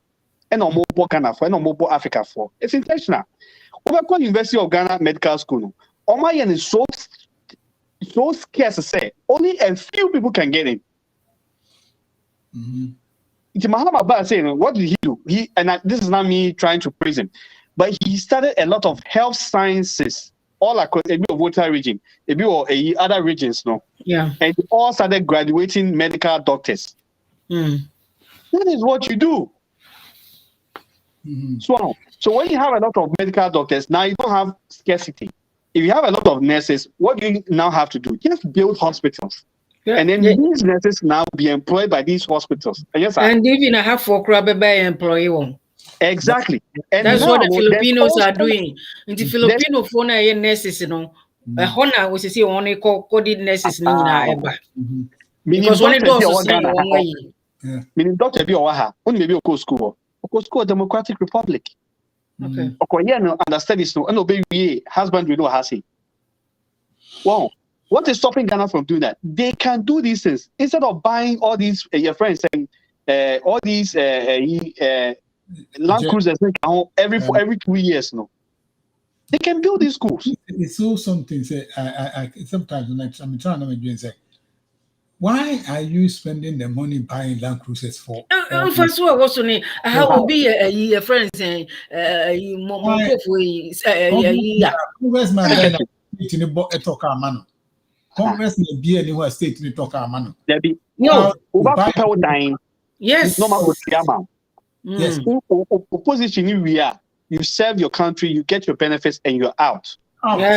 and more Ghana for, and more Africa for. It's intentional. Over University of Ghana Medical School, almost here is so scarce to say. Only a few people can get in. It's Muhammad Abbas saying, what did he do? This is not me trying to praise him, but he started a lot of health sciences all across a bit of water region, a bit of other regions, Yeah. And they all started graduating medical doctors. That is what you do. So when you have a lot of medical doctors, now you don't have scarcity. If you have a lot of nurses, what do you now have to do? Just build hospitals. Yeah, and then these nurses now be employed by these hospitals. And even I have for crab employee one. Exactly. And that's what the Filipinos are doing. In the Filipino phone nurses, Hona was say only coded nurses because when it does meaning Dr. Biowaha, only maybe a school. School Democratic Republic. Okay. Understand this no baby husband we know has he. Wow. What is stopping Ghana from doing that? They can do these things instead of buying all these your friends saying all these Land Cruisers every 2 years. They can build these schools. It's so something. Say, I sometimes when I'm trying to make say, why are you spending the money buying Land Cruisers for? First of all, what's your name? How will be a friend saying, Congressman then in the talk our man. Congressman be anywhere state in talk our man. There be no dying. Yes. Yes. Opposition we are. You serve your country, you get your benefits, and you're out.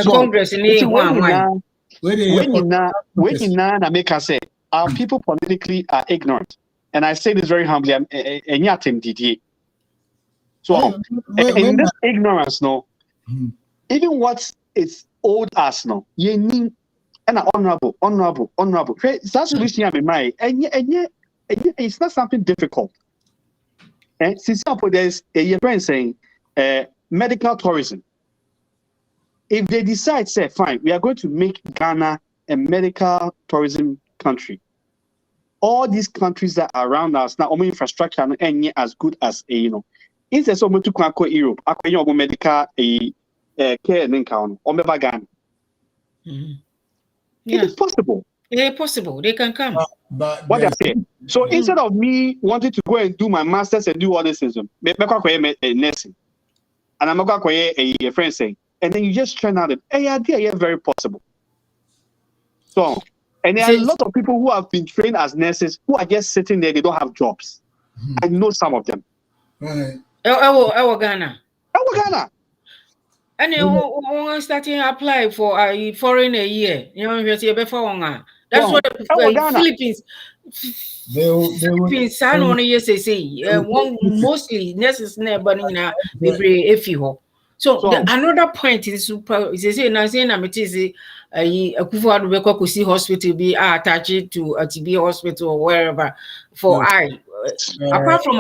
So, Congress in when you make us say our people politically are ignorant, and I say this very humbly. So in this ignorance, no, even what is old us, no, you need and honorable. That's the reason I'm in my and it's not something difficult. And since there's a friend saying medical tourism. If they decide, say, fine, we are going to make Ghana a medical tourism country. All these countries that are around us now, our infrastructure are not as good as instead of to go Europe, medical care and income or Ghana. It is possible. Yeah, possible. They can come. But what they say. So instead of me wanting to go and do my masters and do all this, nursing, and I'm going to a friend saying. And then you just turn out it. Very possible. So, and there are a lot of people who have been trained as nurses who are just sitting there. They don't have jobs. I know some of them. Right. Ghana. And Mm-hmm. starting to apply for a foreign a year. That's what the Philippines. Philippines mostly nurses never So another point is super. Akuffo hospital be attached to a TB hospital or wherever for apart from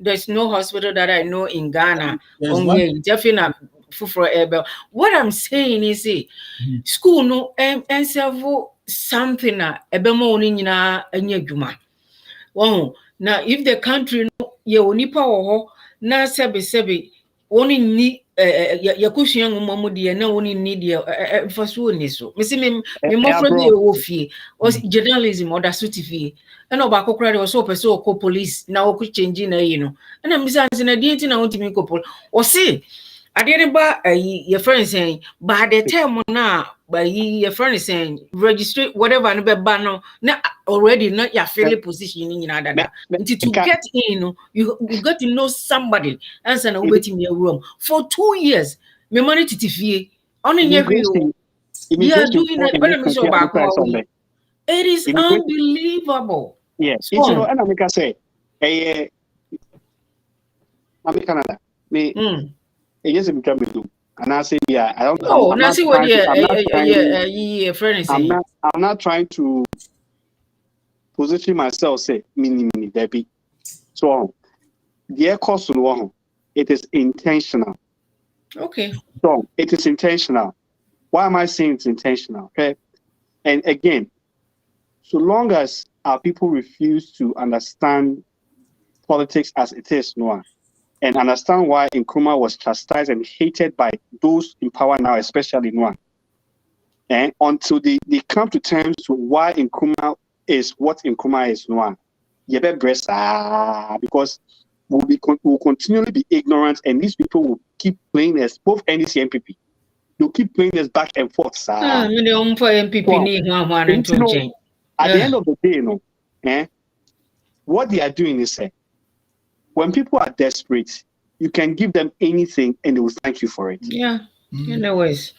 there's no hospital that I know in Ghana. What I'm saying is, school no and several something now if the country no ye onipa wo na sebe oni ni yakusua ngomo de na oni ni de faso ni so me mo front dey ofie o journalism or da sutifie na oba kokora de so person ko police na o ku change na no na me say na de nti na wonti me ko police o say ade ba your friend saying by the time na by your friend saying register whatever no be ba no na already not your fairly position in that to get in you got to know somebody and say na waiting in your room for 2 years me money titifie on in every you are doing it when I'm sure back it is unbelievable. Yes, you know, and I say I'm in Canada me yes, I'm and I say, yeah, I don't know. I'm not trying to position myself, say, mini, Debbie. So, the cost it is intentional. Okay. So, it is intentional. Why am I saying it's intentional? Okay. And again, so long as our people refuse to understand politics as it is, and understand why Nkrumah was chastised and hated by those in power now, especially Nwa. And until they come to terms to why Nkrumah is what Nkrumah is Nwa. Because we'll continually be ignorant, and these people will keep playing as both NDC and MPP. They'll keep playing this back and forth. At the end of the day, what they are doing is when people are desperate, you can give them anything and they will thank you for it. Yeah, anyways.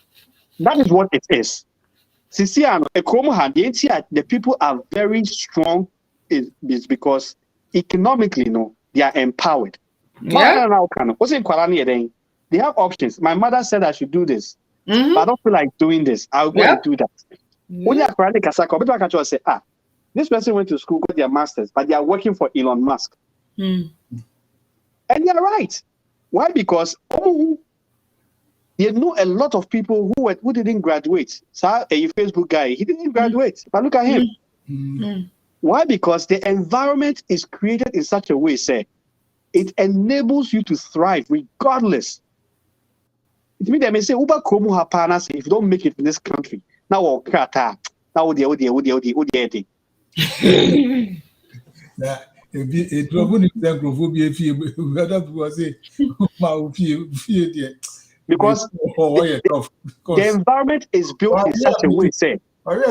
That is what it is. The people are very strong is because economically, they are empowered. Yeah. They have options. My mother said I should do this, but I don't feel like doing this. I'll go and do that. Say, this person went to school, got their masters, but they are working for Elon Musk. And they're right. Why? Because you know a lot of people who didn't graduate. So a Facebook guy, he didn't graduate. But look at him. Why? Because the environment is created in such a way, it enables you to thrive regardless. It means they may say, Uber Kromu Hapana, if you don't make it in this country, now or Kata, now the it drove in because the environment is built in such a way, say,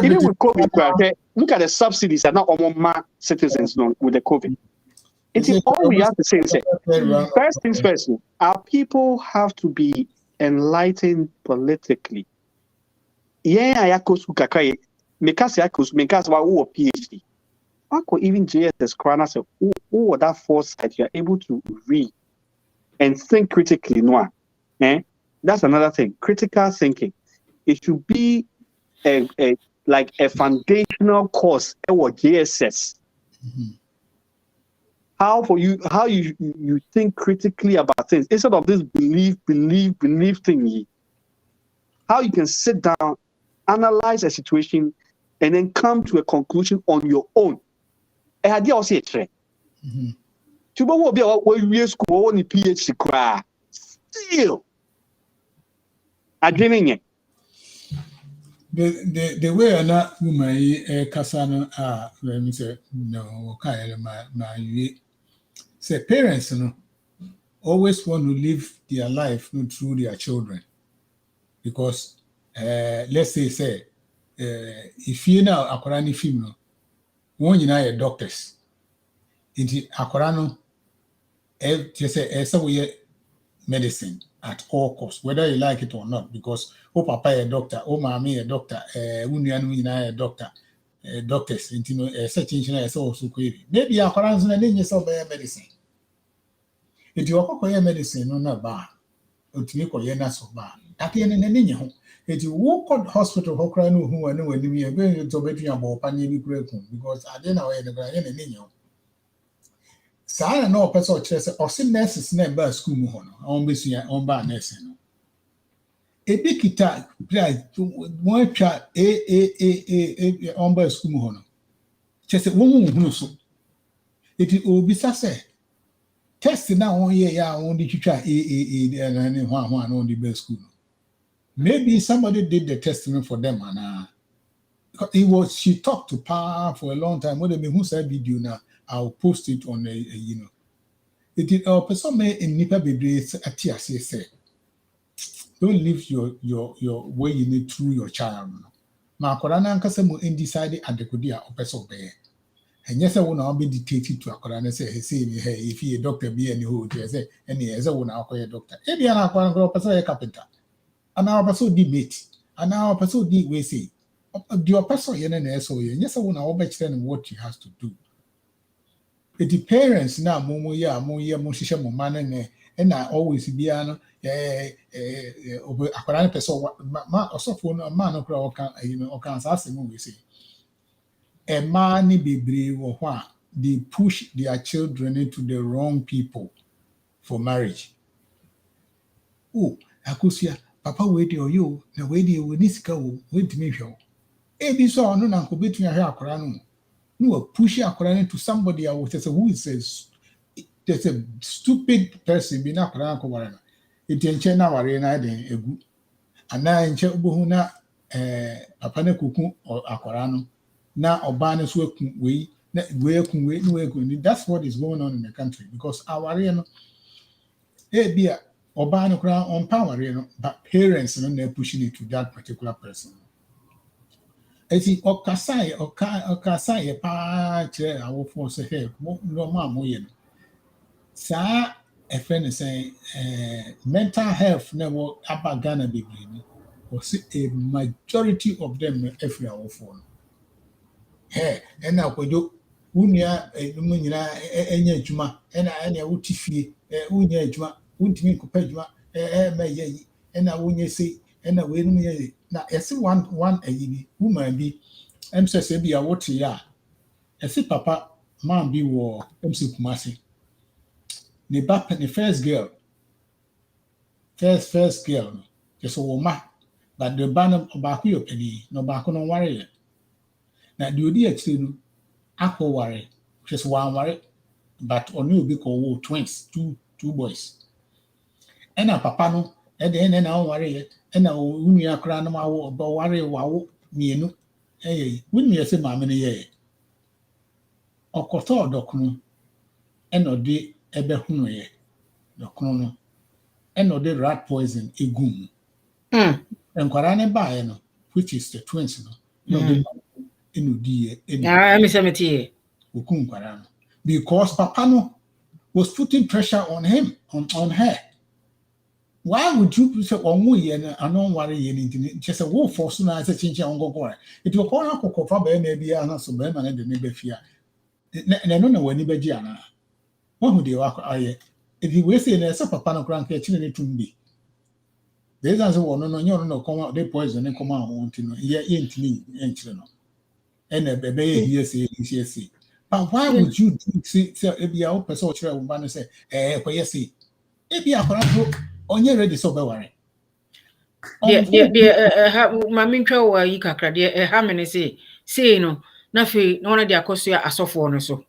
even with COVID, look at the subsidies that now almost citizens know with the COVID. It's all we have to say is, first things first, our people have to be enlightened politically. Yeah, I could PhD. I could even JSS Krana say, oh, that foresight, you're able to read and think critically. No, that's another thing. Critical thinking. It should be like a foundational course or JSS. Mm-hmm. How you think critically about things instead of this belief thingy. How you can sit down, analyze a situation, and then come to a conclusion on your own. I did also say, to be a school only PhD cry. Still, I didn't it. The way I'm not woman Casano let me say no my say parents always want to live their life through their children because let's say if you know akorani film no one you know doctors into akorano just say medicine at all costs, whether you like it or not, because papa a doctor, mommy a doctor, a doctor, doctors, such also query. Maybe our current medicine. If you are medicine, no bar, to make or so bar. At the end of the day, if you walk out hospital, who are when we are going to bet you about Panini because I don't know the Brian. Sana no person chese or sin nurses na ba school mu ho no on besia on ba nurse no ebi kita price one twa on ba school mu ho no chese won hu so eti obi sa se test na on ye ya on di twitwa na ne ho na on di ba school no maybe somebody did the testing for them and she talked to Pa for a long time when they who said video now I'll post it on It did person may in Nipa Bibre at say don't live your way you need through your child. Ma Korana Kasamo undecided at the Kodia or person bear. And yes, I will not be dictated to a Korana say, hey, if he a doctor be any who say, and he has a one acquire doctor. Maybe an acquire girl person a carpenter. And our person did mate. And our person did we say. Your person yen so yes, I will not bet what he has to do. The parents now mo shisha mo man and I always be an akwara person ma osofo no man no kra o kan say we say a man bebre wo ho a they push their children into the wrong people for marriage. Oh akusia papa we dey you na we dey we nisika wo we ntimi hwe e bi so no na ko betu ahwe akwara no no push according to somebody I would say who says there's a stupid person be na akora ko warana it enche na ware na den egu ana enche obohu na papa na kuku akora no na oba na so akun we na we akun that's what is going on in the country because our no bia oba no kra on power no but parents no na pushing it to that particular person. Eti okasai pa che awofo se he no ma mo ye no sa a friend is saying mental health never aba Ghana bebre ni or see a majority of them every awofo no he ena akojo unia mu nyina enya adwuma ena wotifie unya adwuma untimi kopa adwuma ma ye ena wonya sei ena we no ye na ese one ayi woman bi emse be a what ya ese papa man bi wo emse kumase ne ba the first girl no just a woman but the ban ba ku yo pani no ba ku no ware na de odi akire no akọ ware just one ware but only be called twins, two boys. And a papa no, at the end and I worry it, and I will cry no more about worry wow, me no. Hey, wouldn't you say, Mamma? Or Cotor Docno, and no de Ebehunoye, Docno, and no de rat poison, a goon. And Quarane by which is the twins, no, I'm a cemetery. Because Papano was putting pressure on him, on her. Why would you say, oh, we and I don't worry anything? Just a wolf for soon as a change on go. It will call up for maybe an answer, and the neighbor fear. And I don't know when Nibagiana. What would you are? If you will say there's a Papano grand catching to be. There's answer one, no, come out, they poison and come out, want to know, yeah, ain't me, ain't you know. And a baby here say, but why would you say, if you are person or say, see, if you are on your ready so worry. My main crow, you can cry, how many say, no, nothing, none of the Acosia are so for so.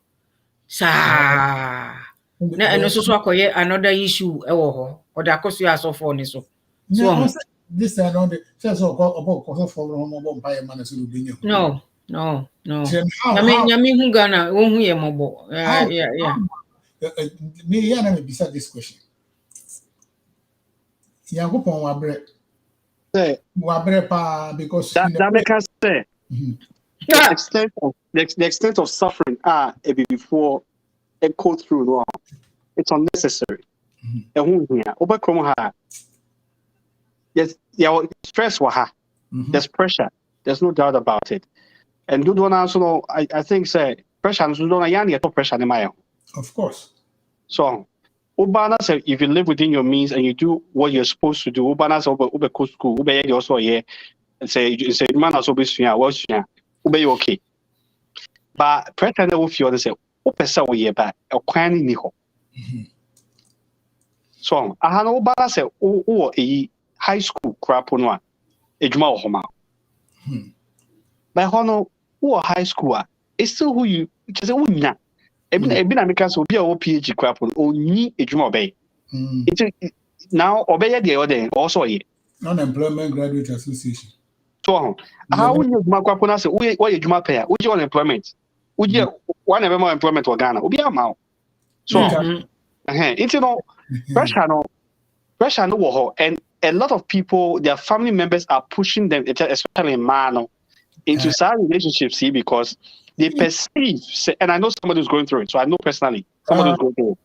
Sa, and also acquire another issue, or the Acosia are so for so. This I don't says about for home by a man as will be. No. I mean, who gonna won't hear mobile. Yeah. Me, I never beside this question. Yangupon wabre pa because that make us say the extent of suffering before it go through it's unnecessary. Yes, stress there's pressure. There's no doubt about it. And do one also I think say pressure and don't pressure in my own. Of course. So Ubana say if you live within your means and you do what you're supposed to do, Ubana say ube school, ube also here and say man also be ube okay. But pressure will feel say ube say we ba ekwani ni ho. So aha no Ubana say o high school crap no a ejuma wo homa. By hono who high school it's still who you just unya ebi na make us obi a PhD crap oni ejuma obey now obey the other also here non-employment graduate association so how you ejuma crap na say why ejuma pay who you unemployment who you one ever more employment for Ghana obi am so it's pressure no wo and a lot of people their family members are pushing them especially man into sad relationships because they perceive, and I know somebody who's going through it, so I know personally somebody who's going through it.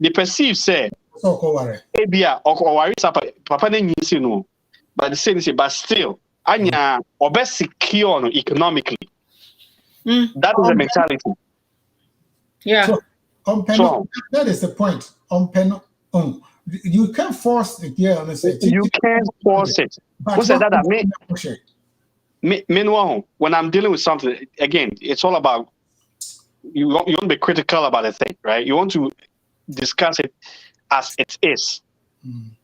They perceive, say, Abia or Papa no, but the same but still, Anya or best secure economically. That is the mentality. Yeah. So, that is the point. You can't force it. Yeah, you can't force it. What's that I mean? Meanwhile, when I'm dealing with something, again, it's all about you want to be critical about a thing, right? You want to discuss it as it is.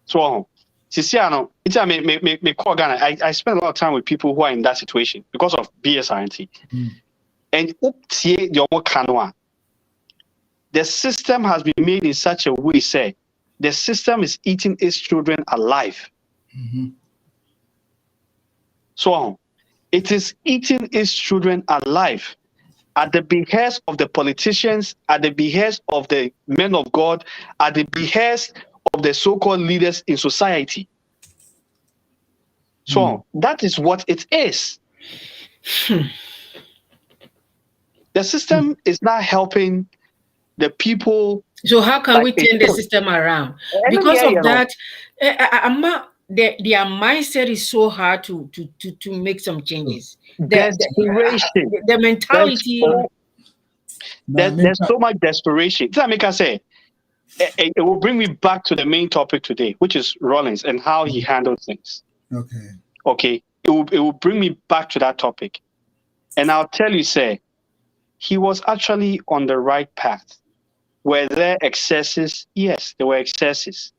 So, Sisiano, I spend a lot of time with people who are in that situation because of BSRNT. And the system has been made in such a way, say, the system is eating its children alive. So, it is eating its children alive at the behest of the politicians, at the behest of the men of God, at the behest of the so-called leaders in society. So that is what it is. The system is not helping the people. So how can we turn the system around? Because of that, their mindset is so hard to make some changes. The mentality. There's so much desperation. Does that make us say? It will bring me back to the main topic today, which is Rawlings and how he handled things. Okay. It will bring me back to that topic, and I'll tell you, say, he was actually on the right path. Were there excesses? Yes, there were excesses.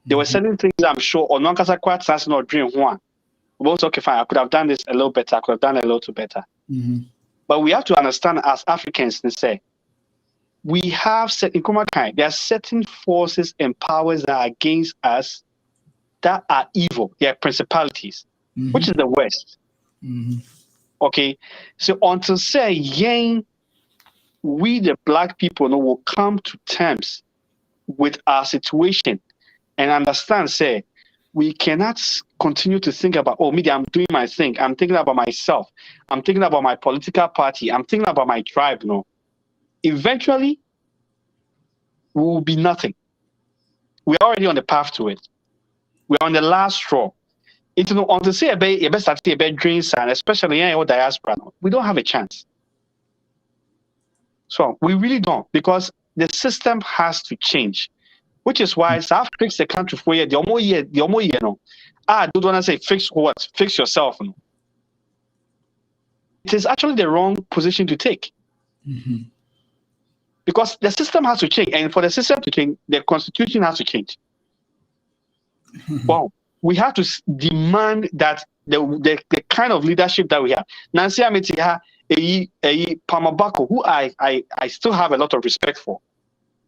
There were certain things I'm sure, or non quite sense or dream one. Both okay, fine. I could have done this a little better. I could have done a little better. But we have to understand as Africans and say, we have certain there are certain forces and powers that are against us that are evil. They are principalities, which is the West. Okay, so until say yang, we the black people will come to terms with our situation and understand, say, we cannot continue to think about, oh, me, I'm doing my thing. I'm thinking about myself. I'm thinking about my political party. I'm thinking about my tribe. No, eventually, we will be nothing. We're already on the path to it. We're on the last straw. It's no on to say a best start a bad dreams, and especially in diaspora, we don't have a chance. So we really don't, because the system has to change. Which is why I've fixed the country for you. The more year, no. Don't want to say fix what? Fix yourself. No. It is actually the wrong position to take. Because the system has to change. And for the system to change, the constitution has to change. Well, we have to demand that the kind of leadership that we have. Nancy Amitiha, Pamabako, who I still have a lot of respect for.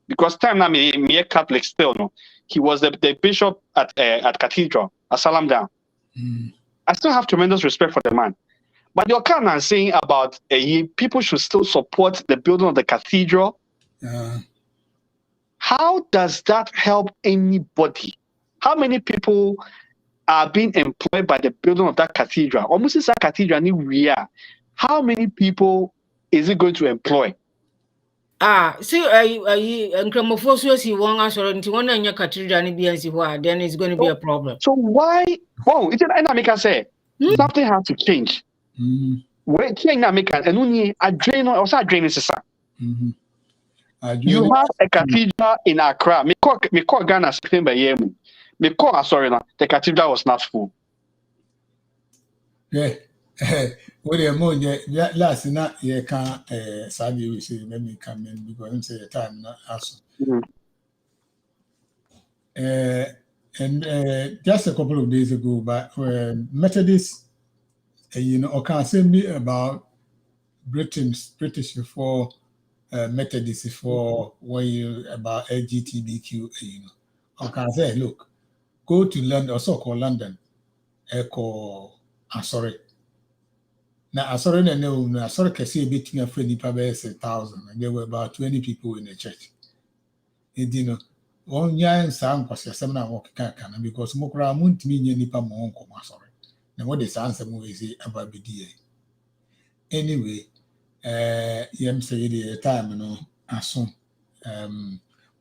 Because time now me a Catholic still, no. He was the bishop at Cathedral, at Salam Down. I still have tremendous respect for the man. But you're kind of saying about people should still support the building of the cathedral. How does that help anybody? How many people are being employed by the building of that cathedral? Almost as a cathedral, how many people is it going to employ? See, Nkramofosu si one answer into one and your cathedral, then it's going to be a problem. So why? Well, it's an American say something has to change. Wait, American and only a drain or also a drain is you have a cathedral in Accra. Me call Ghana September year. Me call sorry now. The cathedral was not full. Yeah. What the moon last night you can't Sabi we say let me come in because I'm say the time not also. And just a couple of days ago, but Methodists, or can say me about British before Methodists for when you about LGBTQ, or can say look, go to London or so-called London, sorry. Now, I saw can see a bit of 1,000, and there were about 20 people in the church. And one year and sound was a seminar walking because Mokra won't mean any more sorry. Now, what is answer movie about BDA? Anyway, yam say the time, as soon.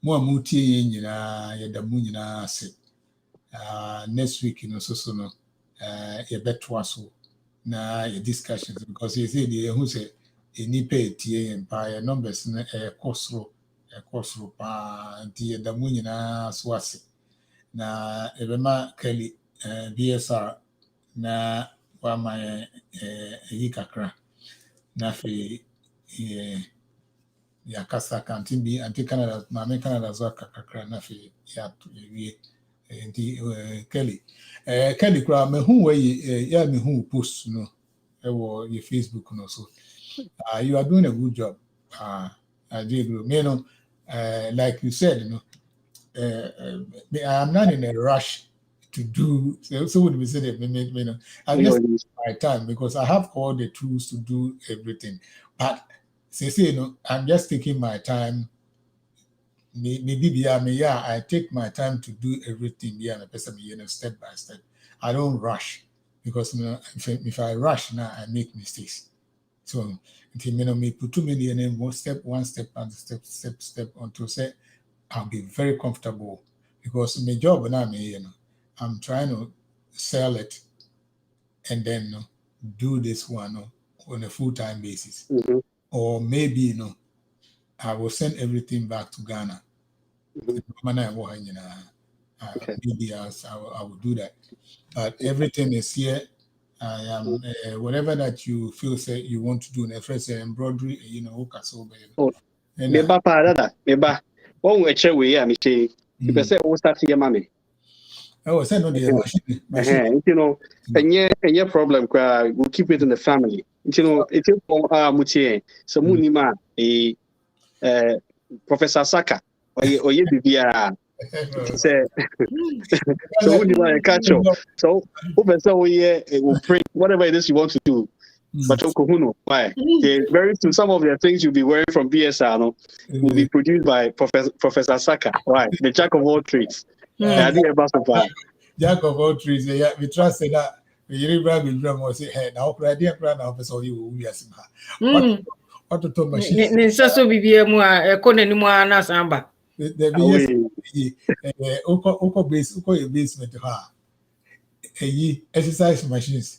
More muti in the moon, say, next week, so no, a bet was na discussions because you see the who say any pay TA empire numbers na course pa the moon na swasi na ebema Kelly BSR na wa my kakra na fe ya kasa canteen bi anti Canada na me Canada zo kakra na fe ya wie Kelly Kelly kra me hu we ya me hu post no your Facebook no so you are doing a good job. I do agree. Me no like you said, I am not in a rush to do so would be said I just my time because I have all the tools to do everything. But I'm just taking my time. Maybe I take my time to do everything step by step. I don't rush because if I rush now I make mistakes. So me put too many and then one step and step until say I'll be very comfortable because my job now I'm trying to sell it and then do this one on a full-time basis. Or maybe I will send everything back to Ghana. Maybe I will do that. But everything is here. I am whatever that you feel say you want to do in first embroidery, Oh, send no the machine. Any problem, we'll keep it in the family. It's so munima Professor Saga or ye bibia say so when you like catch up so Professor we will print whatever it is you want to do. But why? Very soon, some of the things you'll be wearing from BSR will be produced by Professor Saga. Why? The jack of all trades. Jack of all trades. Yeah, we trust that. You will say, "Hey, now, idea, now, person, you will be as what to talk machine?" Nensaso bibia mu a ekona ni mu ana samba. The BS, Oko basement, exercise machines.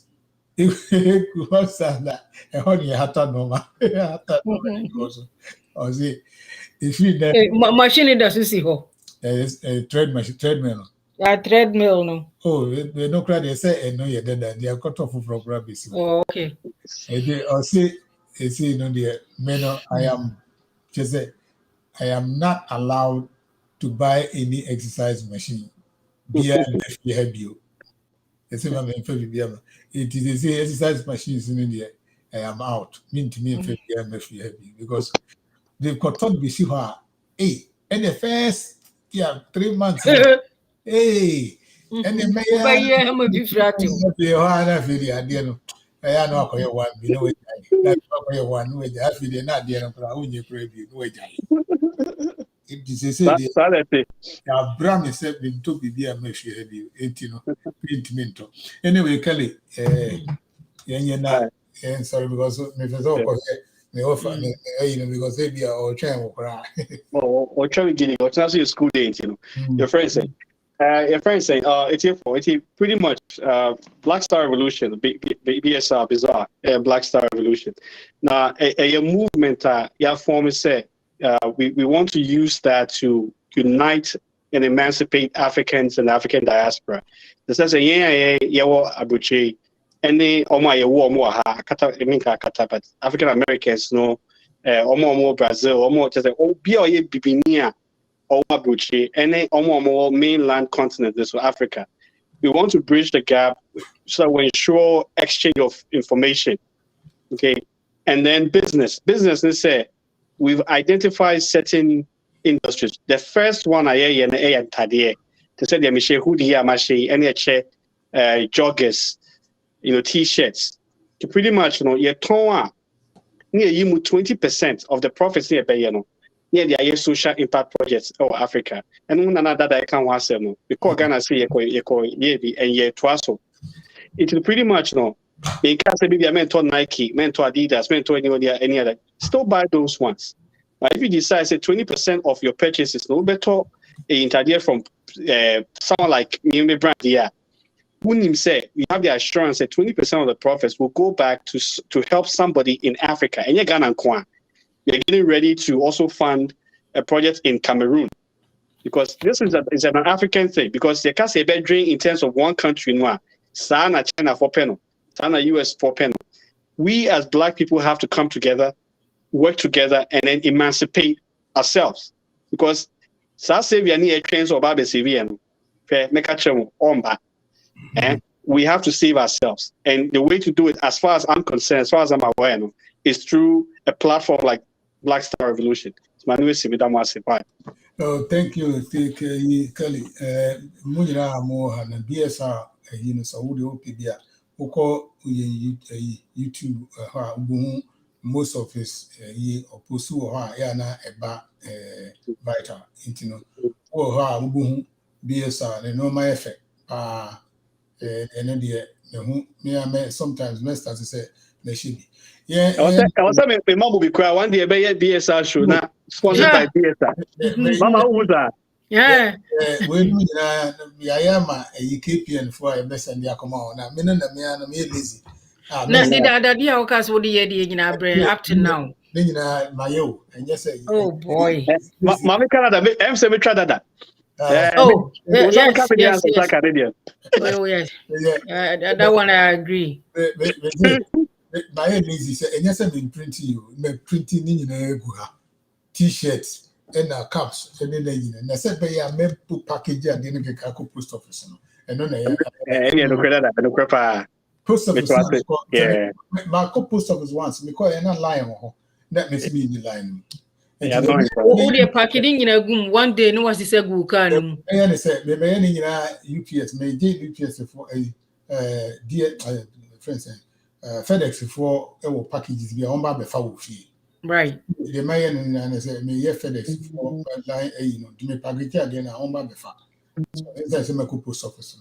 If you that, honey, normal. Or say, if you machine doesn't see her. A treadmill. A treadmill, no. Oh, they no cry. They say, no, you're dead. They are cut off from rabbits. Oh, okay. Or say, the men, I am not allowed to buy any exercise machine. You. It is a exercise machines in India. I am out. Mean to me, because they've got to be see her. Hey, and the first 3 months. Hey, and the mayor, I'm a bit flat. I know one. We know it. That's one way. I feel not there. It is a say. Bram is been to be a mesh heavy, 18 print. Anyway, Kelly, sorry, because me offer because they be our chain or trying to get your school date, Your friend saying, it's pretty much Black Star Revolution, BSR, bizarre, Black Star Revolution. Now, a movement, form is say, we want to use that to unite and emancipate Africans and African diaspora. This is Abuchi, any but African Americans, no, or Brazil, or just Bibinia, or Abuchi, any mainland continent, this Africa. We want to bridge the gap so we ensure exchange of information. Okay, and then business, let's say. We've identified certain industries. The first one I Tadie. They said joggers, t-shirts. To pretty much, near 20% of the profits near the social impact projects of Africa. And another I can't want to because Ghana say and twaso. It is pretty much in case maybe I mentor Nike, mentor Adidas, mentor any other. Still buy those ones. But if you decide, say 20% of your purchases, no better interview from someone like me brand here. Wouldn't say we have the assurance that 20% of the profits will go back to help somebody in Africa. And you're Ghana Kwan. We are getting ready to also fund a project in Cameroon. Because this is an African thing. Because they can't say bedroom in terms of one country, Sana China for penal. Sana US for penal. We as Black people have to come together, work together, and then emancipate ourselves. Because and we have to save ourselves. And the way to do it, as far as I'm concerned, as far as I'm aware, is through a platform like Black Star Revolution. Oh, thank you, Kelly. BSR, Saudi Opibia. YouTube, most of his or pursue yana about vital, BSR, and no my effect. And then sometimes messed as I say, they should be. Yeah, I was saying, my mom will be quiet one day, BSR show now sponsored by BSR. Mama, who was that? Yeah. When I am a UKPN for a best and come on. Now, me lazy. Now, see that idea of course what the brain up to now. Then my and just say, oh boy, Mama Canada, I'm semi that. Oh yes. Oh yes. That one I agree. My lazy say, and yes, I've been printing you, printing in t-shirts. And caps, and then I said, "By a member package, and then get a post office." And then post office, yeah. My post office once, because I'm not lying. That makes me in the line. Yeah, no, it's the packaging in a gum one day, no was this a good can. I said, the man in UPS may UPS for a dear friends, FedEx for our packages be on by the foul fee. Right. The man and I said, may FedEx for line, to me package again on by the fat. So that's a post office.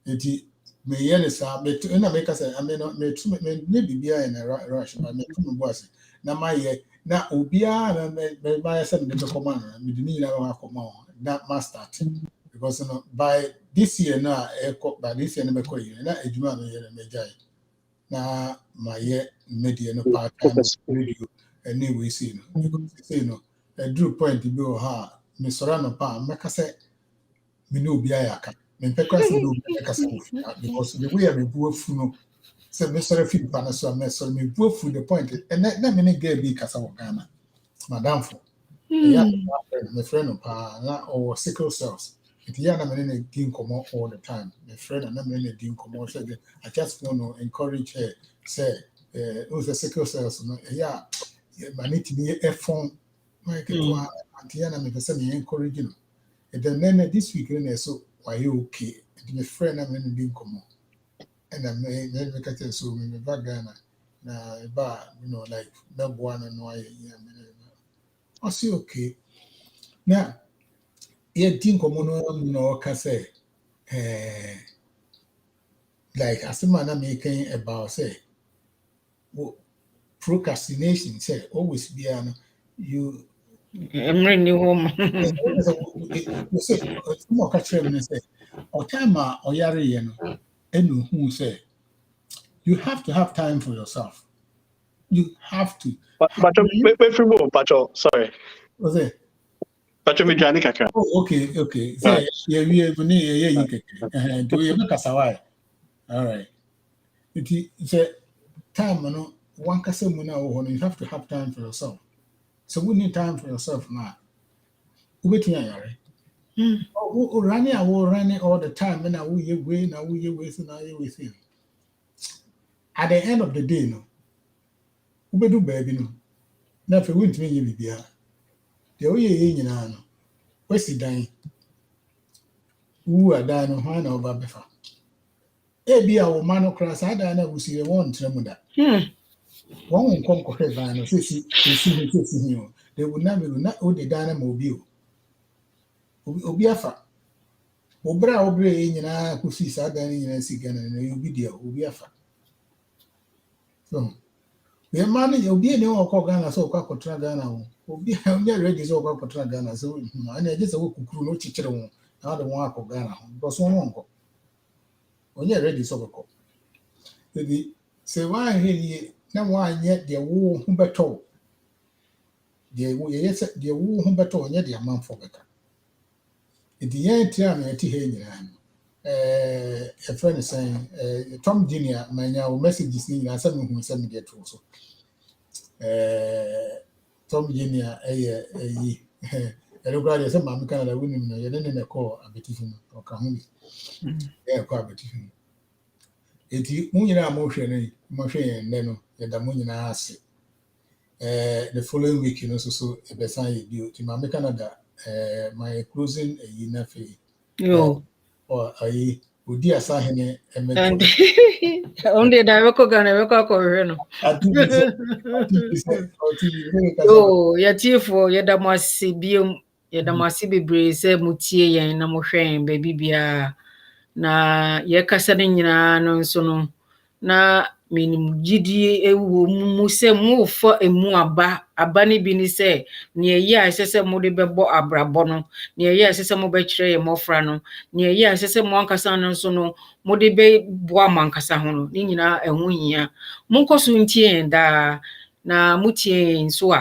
It may yen sa but in a make us I may not maybe be in a rush, but me to was na my ye na ubia by 7 the commander me the need have command that must start because by this year now by this year never call you na ejuma no ye na jai na my ye media no part time radio anyway see no because say no a drew point be o ha me sora no pa make say me no ubia ya ka me pekasa no pekasa because the way I be buafu no say me sorry fit pa na so me sorry me buafu the point and na me get be kasa wo Ghana madam for yeah my friend pa na or sickle cells it ya na me na din komo all the time my friend na me na din komo say I just want to encourage her say who's the sickle cells no yeah I need to be a phone like to antia na me say me encourage you and then this week so why you okay and my friend na me na din komo and I may catch it so me back Ghana na ba like that one and why I say okay now you think no can say like as a man I'm making about say procrastination say always be you I'm really home. you say more catch me say or time or yare and who say you have to have time for yourself. You have to. But sorry. What's it? But me Johnny Kaka. Oh, okay. Say, yeah, do you make us away? All right. It's a time, one you have to have time for yourself. So we need time for yourself now. Wait here, running all the time, and I will you wait, now we wait, now you with him. At the end of the day, no. Ubedu baby no. Na fe wint me ye bibia. De oye nyina no. Wesi dan. Wu adan no ho na oba befa. E bia wo ma no kra sa adan na wusi ye won tremu da. Won kon ko hwe dan no sesi hi. De would not o de dan na ma obi o. Obi afa. Obra nyina kusi sa adan nyina si gana na obi dia obi afa. So the man you'll be in your Ghana so quacotra Ghana. Be ready so quacotra Ghana. So, and I just a walk no teacher on how the one of Ghana. Because one won't go. When you're ready so go. Say, why really now one yet the war who better. The war who better yet the amount for better. At the end, time I hear a friend is saying, Tom Jr. my now messages in as someone who sent me get also. Tom Jr. Everybody said, Mamma Canada women, you didn't call a petition or Kahuni. Yeah, call a petition. It's Munina motion, and then the Munina ass. The following week, so a beside you to Mamma Canada, my closing a year fee. Or I would dear Sahene and only the Ghana. Oh, Yatifo, Yadamasi Bium, Yadamasi be brace, Mutie, and Namoshe, baby bia. Na Yakasadin no sono. Na minim gidi ewu mu se mu fo emu aba ne bi ni se ne ye asese mu de bebo abrabo no ne ye asese mu be kire ye mofra no ne ye asese mu ankasa no so no mu de be bo amankasa ho no ni nyina ehu hia mu nkoso ntie da na mutie nso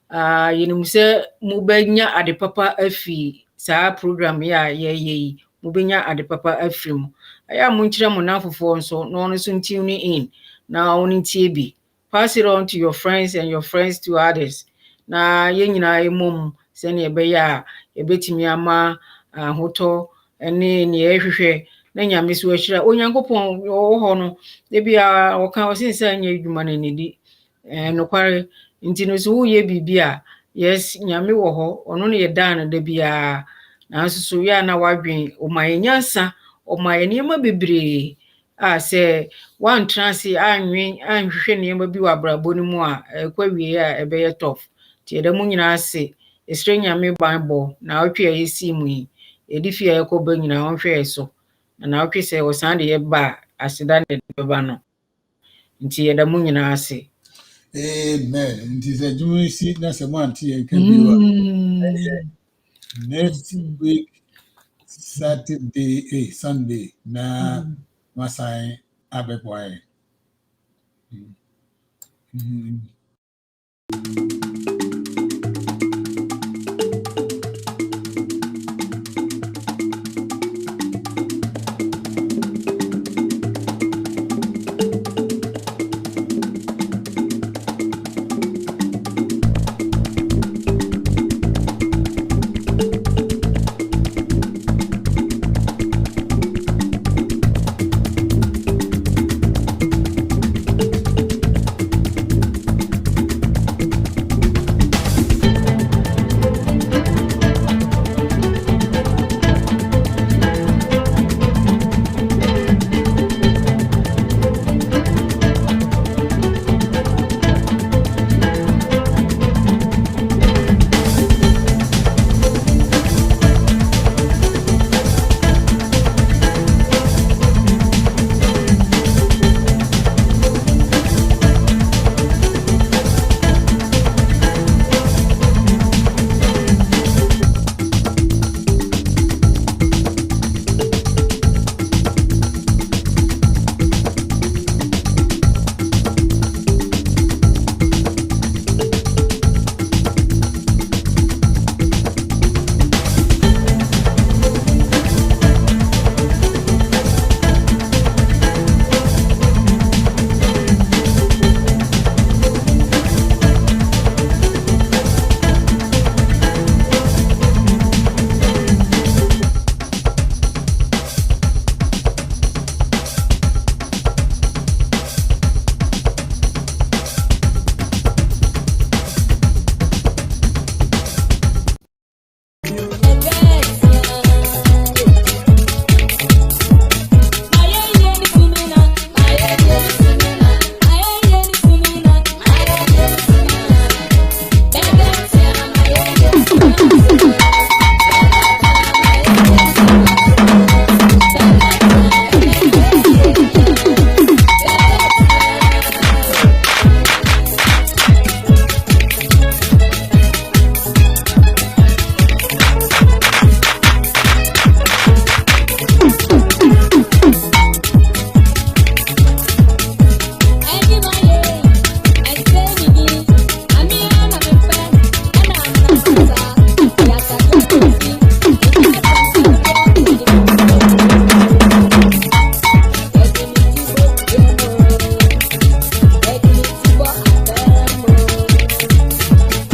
a yenim se mu benya ade papa afi saa program ya ye mu benya ade papa afiri mu aya mu nkire mu na fofo nso no no so tune in na oni tie pass it on to your friends and your friends to others na ye nyina emom se ne be ya e betimi ama hoto ene ne ehwehwe na nyame so ahira onyankopon wo ho no de bia wo kan o sinsa anya adwuma na nedi nokware nti no so wo ye bibia yes nyame wo ho ono ne yeda no da bia na so ya na wadwen o ma yenyansa o ma enema bebre a se one trance anhwehwe nneema bi wa brabo no mu a kwa wie a ebeye tough ti eda mu nyina ase esre nyame banbo na otwe yesi mu yi edifi ya ekoba nyina onhwe so na otwe se o san de ye ba aseda ne beba no nti eda mu nyina ase. Amen. It is a juicy Nasamanti and can be next week, Saturday, Sunday. Na Masai Abequai.